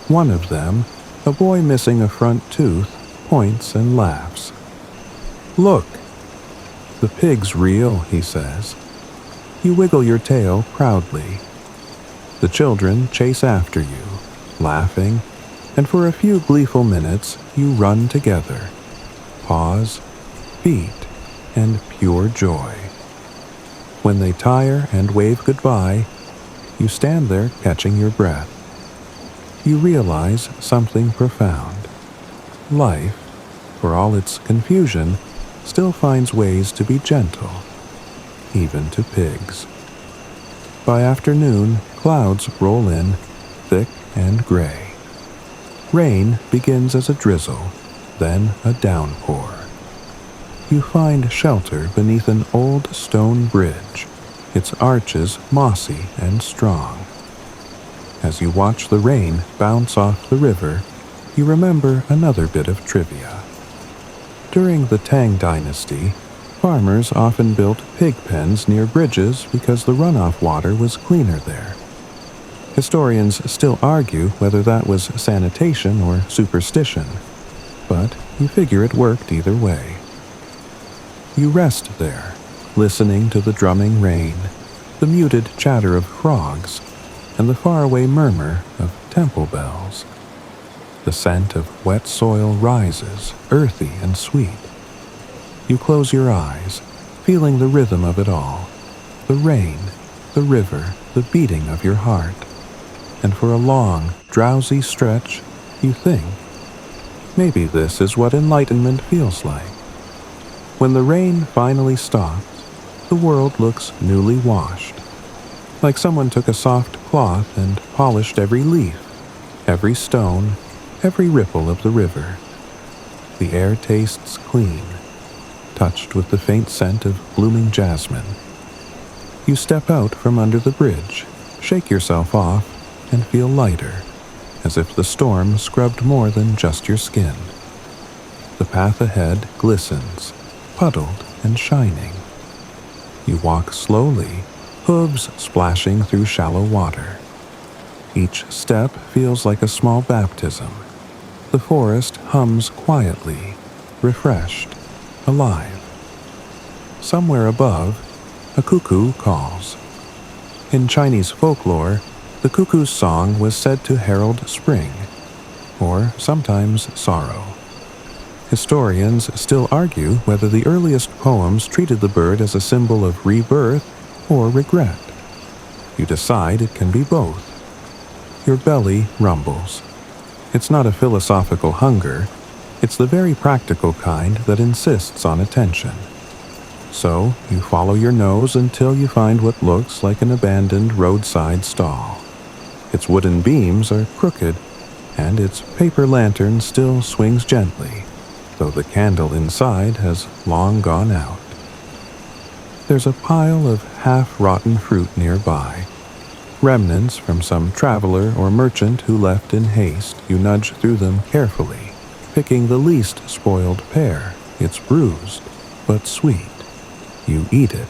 One of them, a boy missing a front tooth, points and laughs. "Look! The pig's real," he says. You wiggle your tail proudly. The children chase after you, laughing, and for a few gleeful minutes you run together. Pause, beat, and pure joy. When they tire and wave goodbye, you stand there catching your breath. You realize something profound. Life, for all its confusion, still finds ways to be gentle, even to pigs. By afternoon, clouds roll in, thick and gray. Rain begins as a drizzle, then a downpour. You find shelter beneath an old stone bridge, its arches mossy and strong. As you watch the rain bounce off the river, you remember another bit of trivia. During the Tang Dynasty, farmers often built pig pens near bridges because the runoff water was cleaner there. Historians still argue whether that was sanitation or superstition, but you figure it worked either way. You rest there, listening to the drumming rain, the muted chatter of frogs, and the faraway murmur of temple bells. The scent of wet soil rises, earthy and sweet. You close your eyes, feeling the rhythm of it all, the rain, the river, the beating of your heart. And for a long, drowsy stretch, you think, maybe this is what enlightenment feels like. When the rain finally stops, the world looks newly washed, like someone took a soft cloth and polished every leaf, every stone, every ripple of the river. The air tastes clean, touched with the faint scent of blooming jasmine. You step out from under the bridge, shake yourself off, and feel lighter, as if the storm scrubbed more than just your skin. The path ahead glistens, puddled and shining. You walk slowly, hooves splashing through shallow water. Each step feels like a small baptism. The forest hums quietly, refreshed, alive. Somewhere above, a cuckoo calls. In Chinese folklore, the cuckoo's song was said to herald spring, or sometimes sorrow. Historians still argue whether the earliest poems treated the bird as a symbol of rebirth or regret. You decide it can be both. Your belly rumbles. It's not a philosophical hunger, it's the very practical kind that insists on attention. So you follow your nose until you find what looks like an abandoned roadside stall. Its wooden beams are crooked, and its paper lantern still swings gently, though the candle inside has long gone out. There's a pile of half-rotten fruit nearby. Remnants from some traveler or merchant who left in haste. You nudge through them carefully, picking the least spoiled pear. It's bruised, but sweet. You eat it,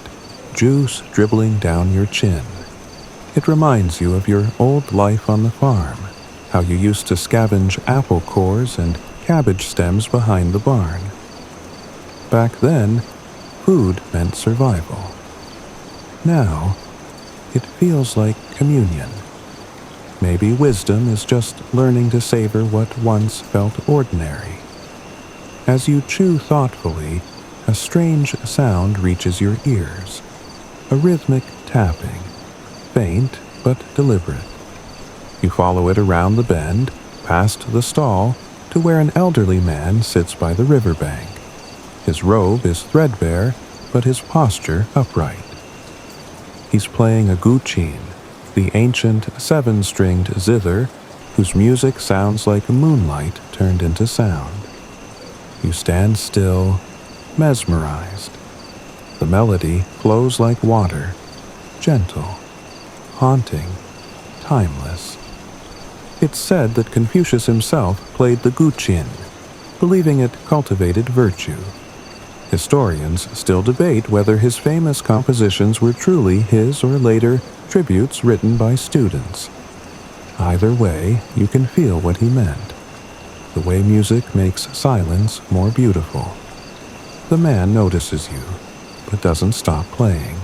juice dribbling down your chin. It reminds you of your old life on the farm, how you used to scavenge apple cores and cabbage stems behind the barn. Back then, food meant survival. Now, it feels like communion. Maybe wisdom is just learning to savor what once felt ordinary. As you chew thoughtfully, a strange sound reaches your ears, a rhythmic tapping, faint but deliberate. You follow it around the bend, past the stall, to where an elderly man sits by the riverbank. His robe is threadbare, but his posture upright. He's playing a guqin, the ancient seven-stringed zither, whose music sounds like moonlight turned into sound. You stand still, mesmerized. The melody flows like water, gentle, haunting, timeless. It's said that Confucius himself played the guqin, believing it cultivated virtue. Historians still debate whether his famous compositions were truly his or later tributes written by students. Either way, you can feel what he meant. The way music makes silence more beautiful. The man notices you, but doesn't stop playing.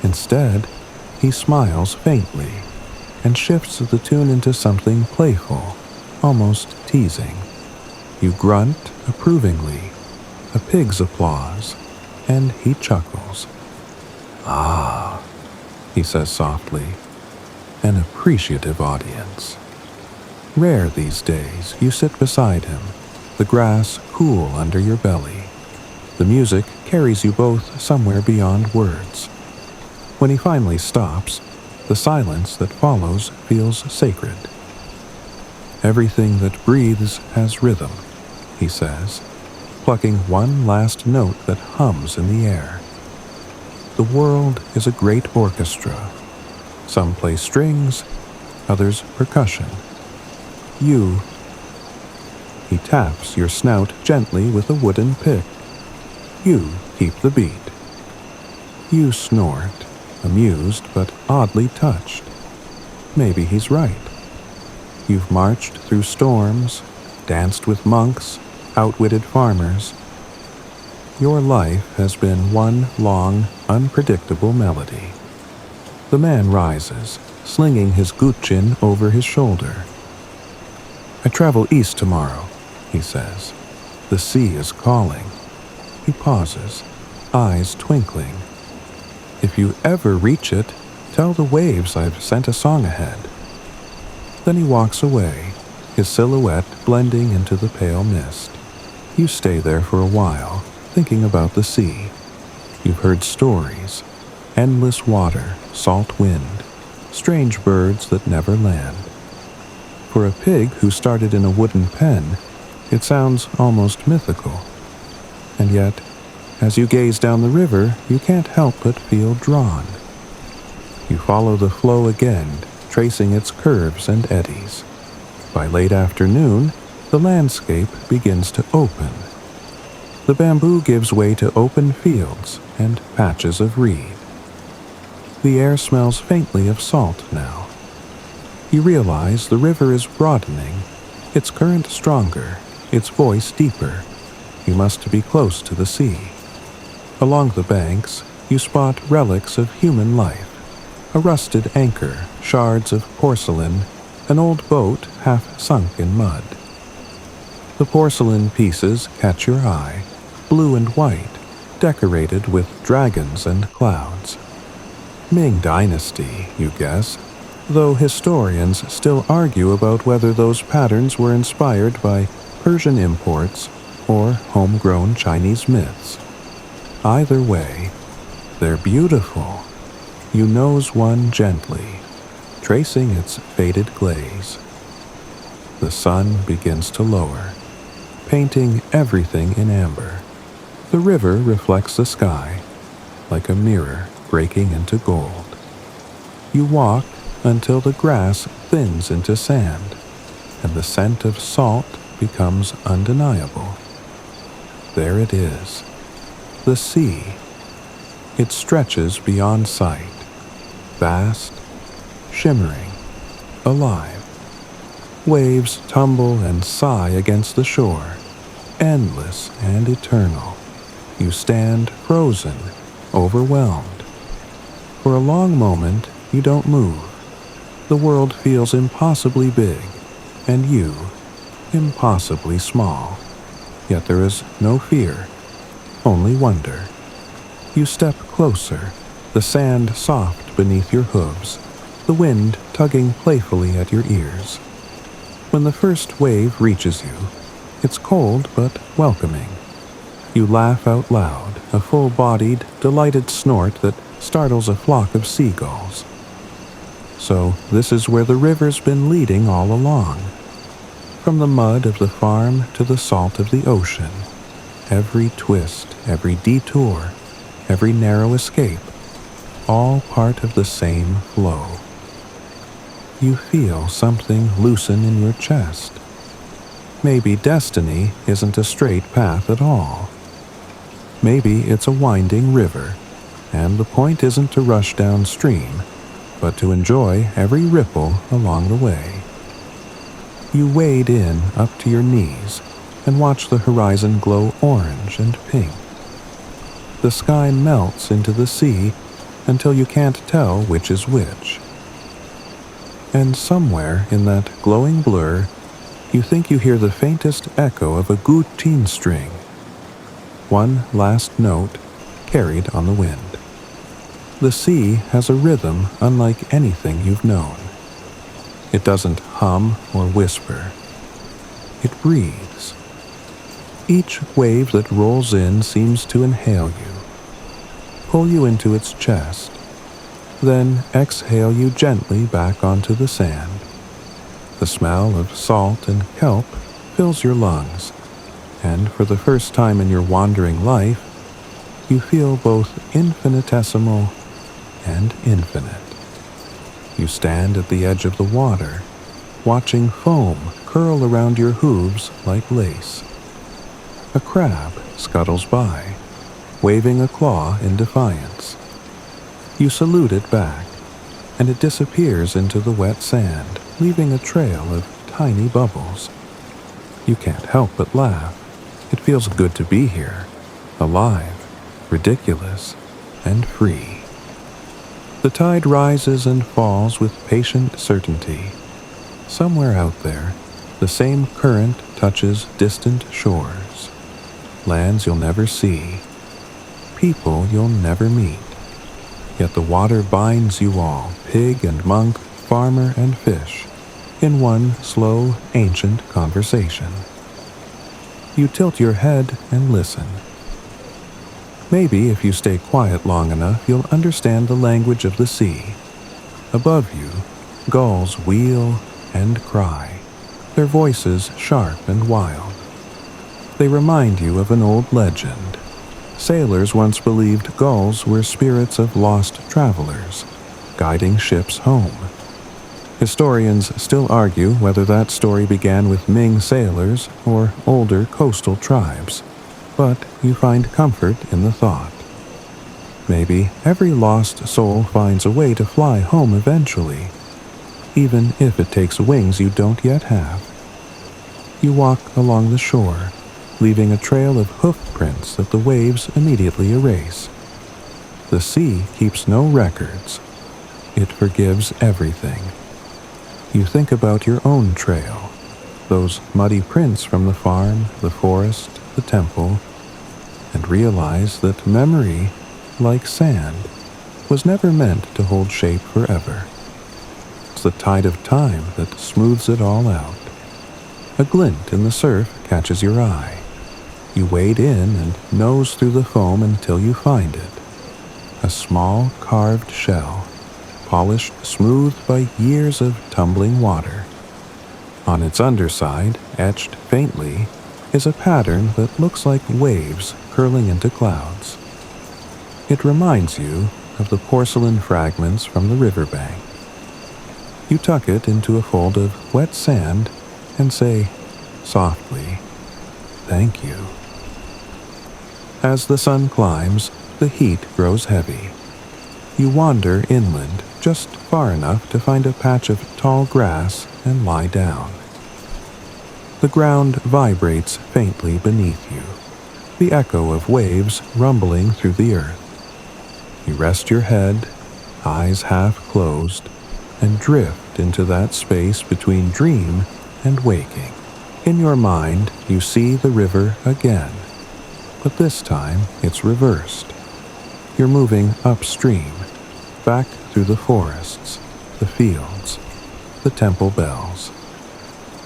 Instead, he smiles faintly and shifts the tune into something playful, almost teasing. You grunt approvingly, a pig's applause, and he chuckles. "Ah," he says softly, an appreciative audience. Rare these days, you sit beside him, the grass cool under your belly. The music carries you both somewhere beyond words. When he finally stops, the silence that follows feels sacred. "Everything that breathes has rhythm," he says, plucking one last note that hums in the air. The world is a great orchestra. Some play strings, others percussion. You. He taps your snout gently with a wooden pick. You keep the beat. You snort, amused but oddly touched. maybe he's right. You've marched through storms, danced with monks, outwitted farmers. Your life has been one long, unpredictable melody. The man rises, slinging his gutchin over his shoulder. I travel east tomorrow, he says. The sea is calling. He pauses, eyes twinkling. If you ever reach it, tell the waves I've sent a song ahead. Then he walks away, his silhouette blending into the pale mist. You stay there for a while, thinking about the sea. You've heard stories, endless water, salt wind, strange birds that never land. For a pig who started in a wooden pen, it sounds almost mythical. And yet, as you gaze down the river, you can't help but feel drawn. You follow the flow again, tracing its curves and eddies. By late afternoon, the landscape begins to open. The bamboo gives way to open fields and patches of reed. The air smells faintly of salt now. You realize the river is broadening, its current stronger, its voice deeper. You must be close to the sea. Along the banks, you spot relics of human life. A rusted anchor, shards of porcelain, an old boat half sunk in mud. The porcelain pieces catch your eye, blue and white, decorated with dragons and clouds. Ming Dynasty, you guess, though historians still argue about whether those patterns were inspired by Persian imports or homegrown Chinese myths. Either way, they're beautiful. You nose one gently, tracing its faded glaze. The sun begins to lower, painting everything in amber. The river reflects the sky, like a mirror breaking into gold. You walk until the grass thins into sand, and the scent of salt becomes undeniable. There it is, the sea. It stretches beyond sight, vast, shimmering, alive. Waves tumble and sigh against the shore, endless and eternal. You stand frozen, overwhelmed. For a long moment, you don't move. The world feels impossibly big, and you, impossibly small. Yet there is no fear, only wonder. You step closer, the sand soft beneath your hooves, the wind tugging playfully at your ears. When the first wave reaches you, it's cold but welcoming. You laugh out loud, a full-bodied, delighted snort that startles a flock of seagulls. So this is where the river's been leading all along. From the mud of the farm to the salt of the ocean, every twist, every detour, every narrow escape, all part of the same flow. You feel something loosen in your chest. Maybe destiny isn't a straight path at all. Maybe it's a winding river, and the point isn't to rush downstream, but to enjoy every ripple along the way. You wade in up to your knees and watch the horizon glow orange and pink. The sky melts into the sea until you can't tell which is which. And somewhere in that glowing blur, you think you hear the faintest echo of a guttin string. One last note carried on the wind. The sea has a rhythm unlike anything you've known. It doesn't hum or whisper. It breathes. Each wave that rolls in seems to inhale you, pull you into its chest, then exhale you gently back onto the sand. The smell of salt and kelp fills your lungs, and for the first time in your wandering life, you feel both infinitesimal and infinite. You stand at the edge of the water, watching foam curl around your hooves like lace. A crab scuttles by, waving a claw in defiance. You salute it back, and it disappears into the wet sand, leaving a trail of tiny bubbles. You can't help but laugh. It feels good to be here, alive, ridiculous, and free. The tide rises and falls with patient certainty. Somewhere out there, the same current touches distant shores, lands you'll never see, people you'll never meet. Yet the water binds you all, pig and monk, farmer and fish, in one slow, ancient conversation. You tilt your head and listen. Maybe if you stay quiet long enough, you'll understand the language of the sea. Above you, gulls wheel and cry, their voices sharp and wild. They remind you of an old legend. Sailors once believed gulls were spirits of lost travelers, guiding ships home. Historians still argue whether that story began with Ming sailors or older coastal tribes, but you find comfort in the thought. Maybe every lost soul finds a way to fly home eventually, even if it takes wings you don't yet have. You walk along the shore, leaving a trail of hoof prints that the waves immediately erase. The sea keeps no records. It forgives everything. You think about your own trail, those muddy prints from the farm, the forest, the temple, and realize that memory, like sand, was never meant to hold shape forever. It's the tide of time that smooths it all out. A glint in the surf catches your eye. You wade in and nose through the foam until you find it. A small carved shell, polished smooth by years of tumbling water. On its underside, etched faintly, is a pattern that looks like waves curling into clouds. It reminds you of the porcelain fragments from the riverbank. You tuck it into a fold of wet sand and say, softly, "Thank you." As the sun climbs, the heat grows heavy. You wander inland just far enough to find a patch of tall grass and lie down. The ground vibrates faintly beneath you, the echo of waves rumbling through the earth. You rest your head, eyes half closed, and drift into that space between dream and waking. In your mind, you see the river again, but this time it's reversed. You're moving upstream, back through the forests, the fields, the temple bells.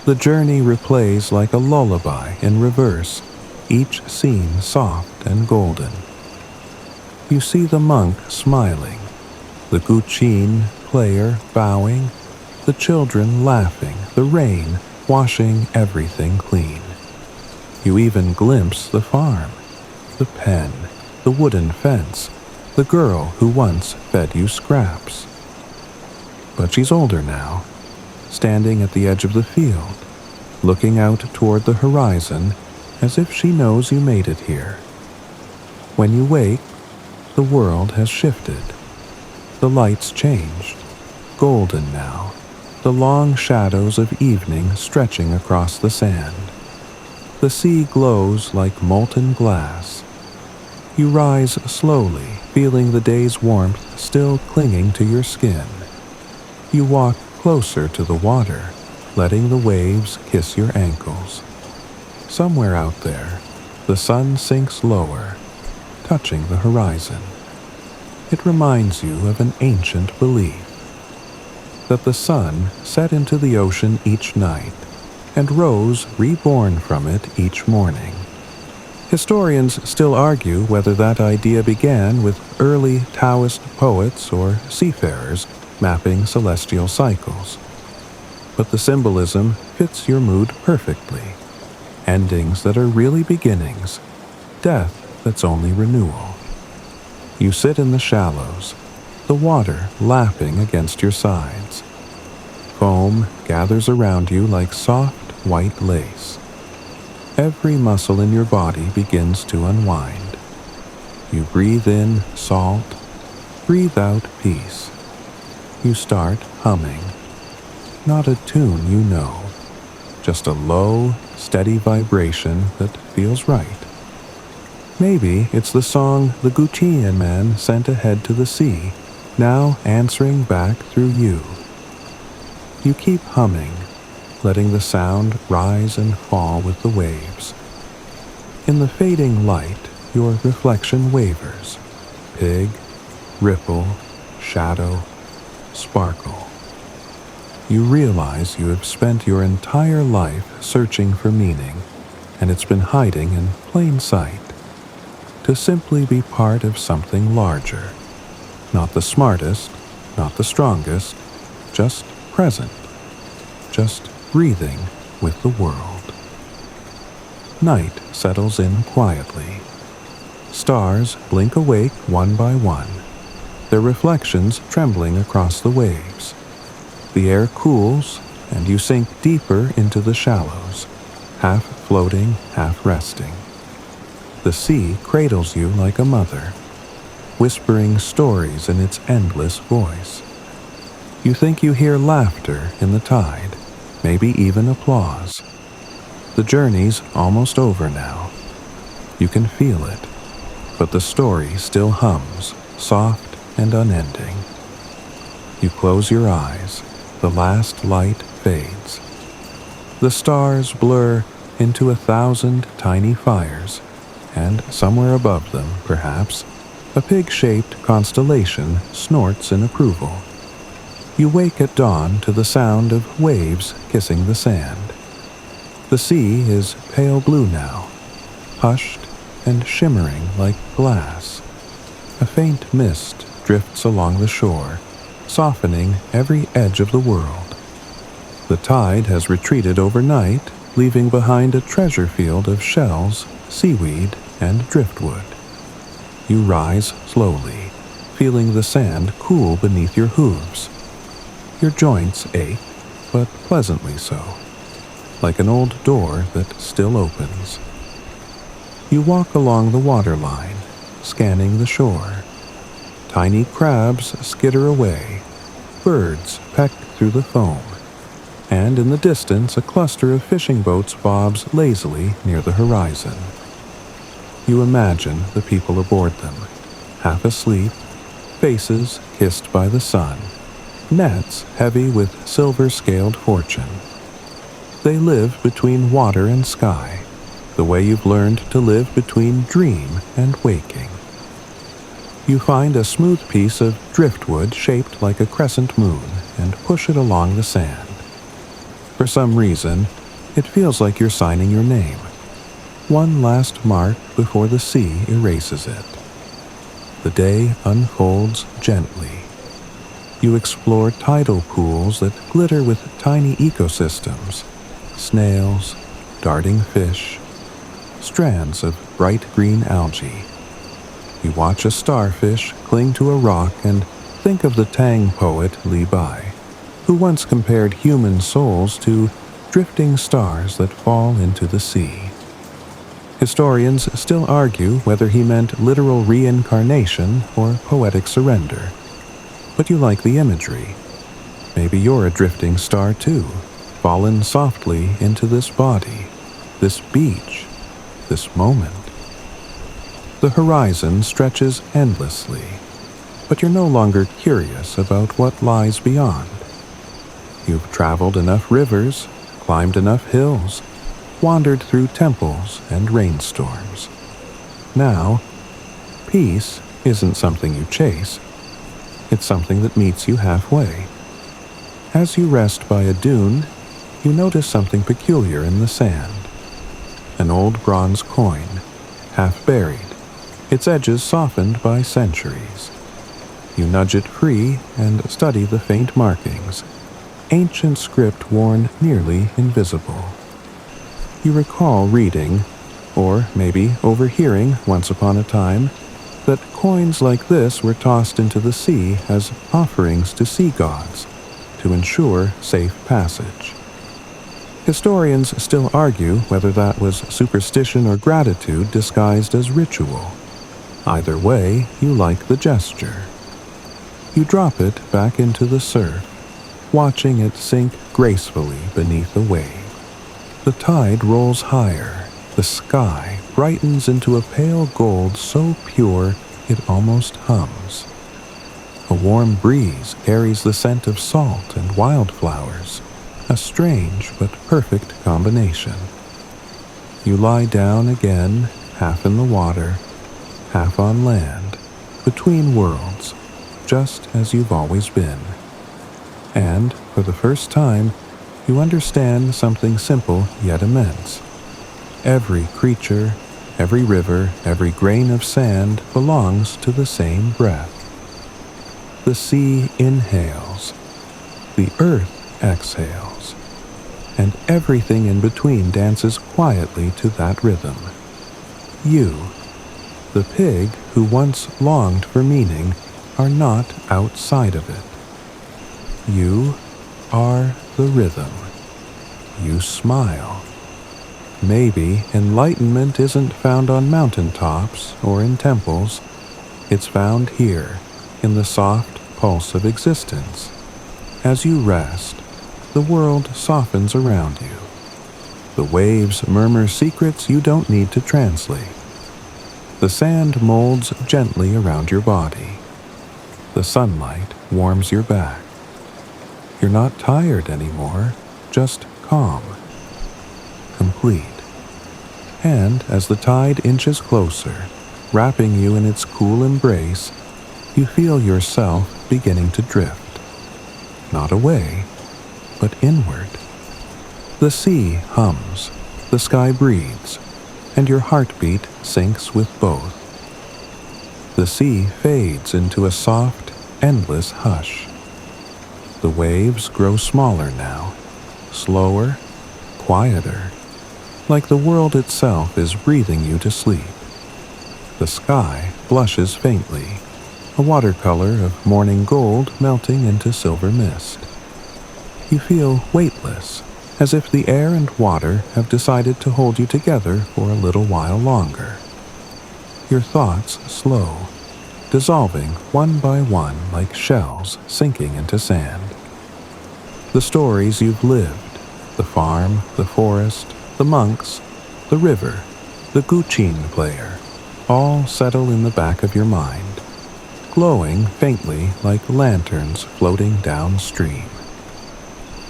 The journey replays like a lullaby in reverse, each scene soft and golden. You see the monk smiling, the guqin player bowing, the children laughing, the rain washing everything clean. You even glimpse the farm, the pen, the wooden fence, the girl who once fed you scraps. But she's older now, standing at the edge of the field, looking out toward the horizon as if she knows you made it here. When you wake, the world has shifted. The lights changed, golden now, the long shadows of evening stretching across the sand. The sea glows like molten glass. You rise slowly, feeling the day's warmth still clinging to your skin. You walk closer to the water, letting the waves kiss your ankles. Somewhere out there, the sun sinks lower, touching the horizon. It reminds you of an ancient belief, that the sun set into the ocean each night and rose reborn from it each morning. Historians still argue whether that idea began with early Taoist poets or seafarers mapping celestial cycles. But the symbolism fits your mood perfectly. Endings that are really beginnings, death that's only renewal. You sit in the shallows, the water lapping against your sides. Foam gathers around you like soft white lace. Every muscle in your body begins to unwind. You breathe in salt, breathe out peace. you start humming. Not a tune you know, just a low, steady vibration that feels right. Maybe it's the song the Guccian man sent ahead to the sea, now answering back through you. You keep humming, letting the sound rise and fall with the waves. In the fading light, your reflection wavers. Pig, ripple, shadow, sparkle. You realize you have spent your entire life searching for meaning, and it's been hiding in plain sight. To simply be part of something larger. Not the smartest, not the strongest, just present. Just breathing with the world. Night settles in quietly. Stars blink awake one by one, their reflections trembling across the waves. The air cools, and you sink deeper into the shallows, half floating, half resting. The sea cradles you like a mother, whispering stories in its endless voice. You think you hear laughter in the tide, maybe even applause. The journey's almost over now. You can feel it, but the story still hums, soft and unending. You close your eyes, the last light fades. The stars blur into 1,000 tiny fires, and somewhere above them, perhaps, a pig-shaped constellation snorts in approval. You wake at dawn to the sound of waves kissing the sand. The sea is pale blue now, hushed and shimmering like glass. A faint mist drifts along the shore, softening every edge of the world. The tide has retreated overnight, leaving behind a treasure field of shells, seaweed, and driftwood. You rise slowly, feeling the sand cool beneath your hooves. Your joints ache, but pleasantly so, like an old door that still opens. You walk along the waterline, scanning the shore. Tiny crabs skitter away, birds peck through the foam, and in the distance a cluster of fishing boats bobs lazily near the horizon. You imagine the people aboard them, half asleep, faces kissed by the sun, nets heavy with silver-scaled fortune. They live between water and sky, the way you've learned to live between dream and waking. You find a smooth piece of driftwood shaped like a crescent moon and push it along the sand. For some reason, it feels like you're signing your name. One last mark before the sea erases it. The day unfolds gently. You explore tidal pools that glitter with tiny ecosystems, snails, darting fish, strands of bright green algae. You watch a starfish cling to a rock and think of the Tang poet Li Bai, who once compared human souls to drifting stars that fall into the sea. Historians still argue whether he meant literal reincarnation or poetic surrender. But you like the imagery. Maybe you're a drifting star too, fallen softly into this body, this beach, this moment. The horizon stretches endlessly, but you're no longer curious about what lies beyond. You've traveled enough rivers, climbed enough hills, wandered through temples and rainstorms. Now, peace isn't something you chase. It's something that meets you halfway. As you rest by a dune, you notice something peculiar in the sand. An old bronze coin, half buried, its edges softened by centuries. You nudge it free and study the faint markings, ancient script worn nearly invisible. You recall reading, or maybe overhearing once upon a time, that coins like this were tossed into the sea as offerings to sea gods to ensure safe passage. Historians still argue whether that was superstition or gratitude disguised as ritual. Either way, you like the gesture. You drop it back into the surf, watching it sink gracefully beneath a wave. The tide rolls higher. The sky brightens into a pale gold so pure it almost hums. A warm breeze carries the scent of salt and wildflowers, a strange but perfect combination. You lie down again, half in the water, half on land, between worlds, just as you've always been. And, for the first time, you understand something simple yet immense. Every creature, every river, every grain of sand belongs to the same breath. The sea inhales, the earth exhales, and everything in between dances quietly to that rhythm. You, the pig who once longed for meaning, are not outside of it. You are the rhythm. You smile. Maybe enlightenment isn't found on mountaintops or in temples. It's found here, in the soft pulse of existence. As you rest, the world softens around you. The waves murmur secrets you don't need to translate. The sand molds gently around your body. The sunlight warms your back. You're not tired anymore, just calm, complete. And as the tide inches closer, wrapping you in its cool embrace, you feel yourself beginning to drift. Not away, but inward. The sea hums, the sky breathes, and your heartbeat syncs with both. The sea fades into a soft, endless hush. The waves grow smaller now, slower, quieter, like the world itself is breathing you to sleep. The sky blushes faintly, a watercolor of morning gold melting into silver mist. You feel weightless, as if the air and water have decided to hold you together for a little while longer. Your thoughts slow, dissolving one by one like shells sinking into sand. The stories you've lived, the farm, the forest, the monks, the river, the guqin player, all settle in the back of your mind, glowing faintly like lanterns floating downstream.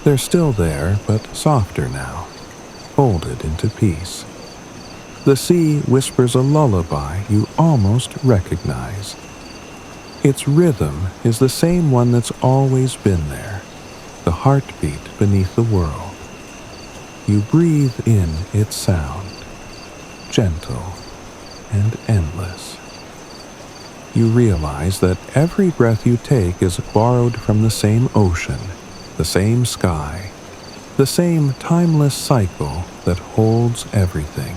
They're still there, but softer now, folded into peace. The sea whispers a lullaby you almost recognize. Its rhythm is the same one that's always been there, the heartbeat beneath the world. You breathe in its sound, gentle and endless. You realize that every breath you take is borrowed from the same ocean, the same sky, the same timeless cycle that holds everything.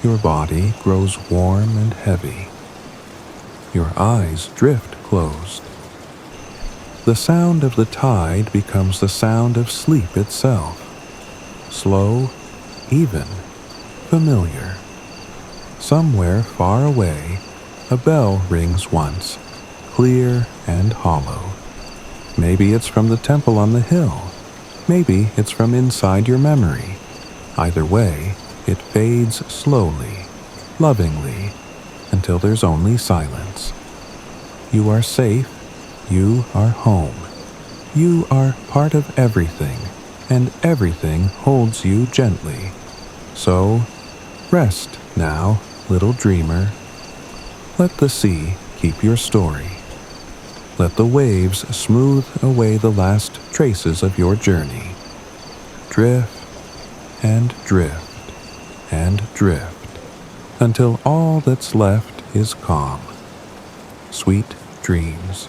Your body grows warm and heavy. Your eyes drift closed. The sound of the tide becomes the sound of sleep itself. Slow, even, familiar. Somewhere far away, a bell rings once, clear and hollow. Maybe it's from the temple on the hill. Maybe it's from inside your memory. Either way, it fades slowly, lovingly, until there's only silence. You are safe. You are home. You are part of everything, and everything holds you gently. So, rest now, little dreamer. Let the sea keep your story. Let the waves smooth away the last traces of your journey. Drift and drift and drift until all that's left is calm. Sweet dreams.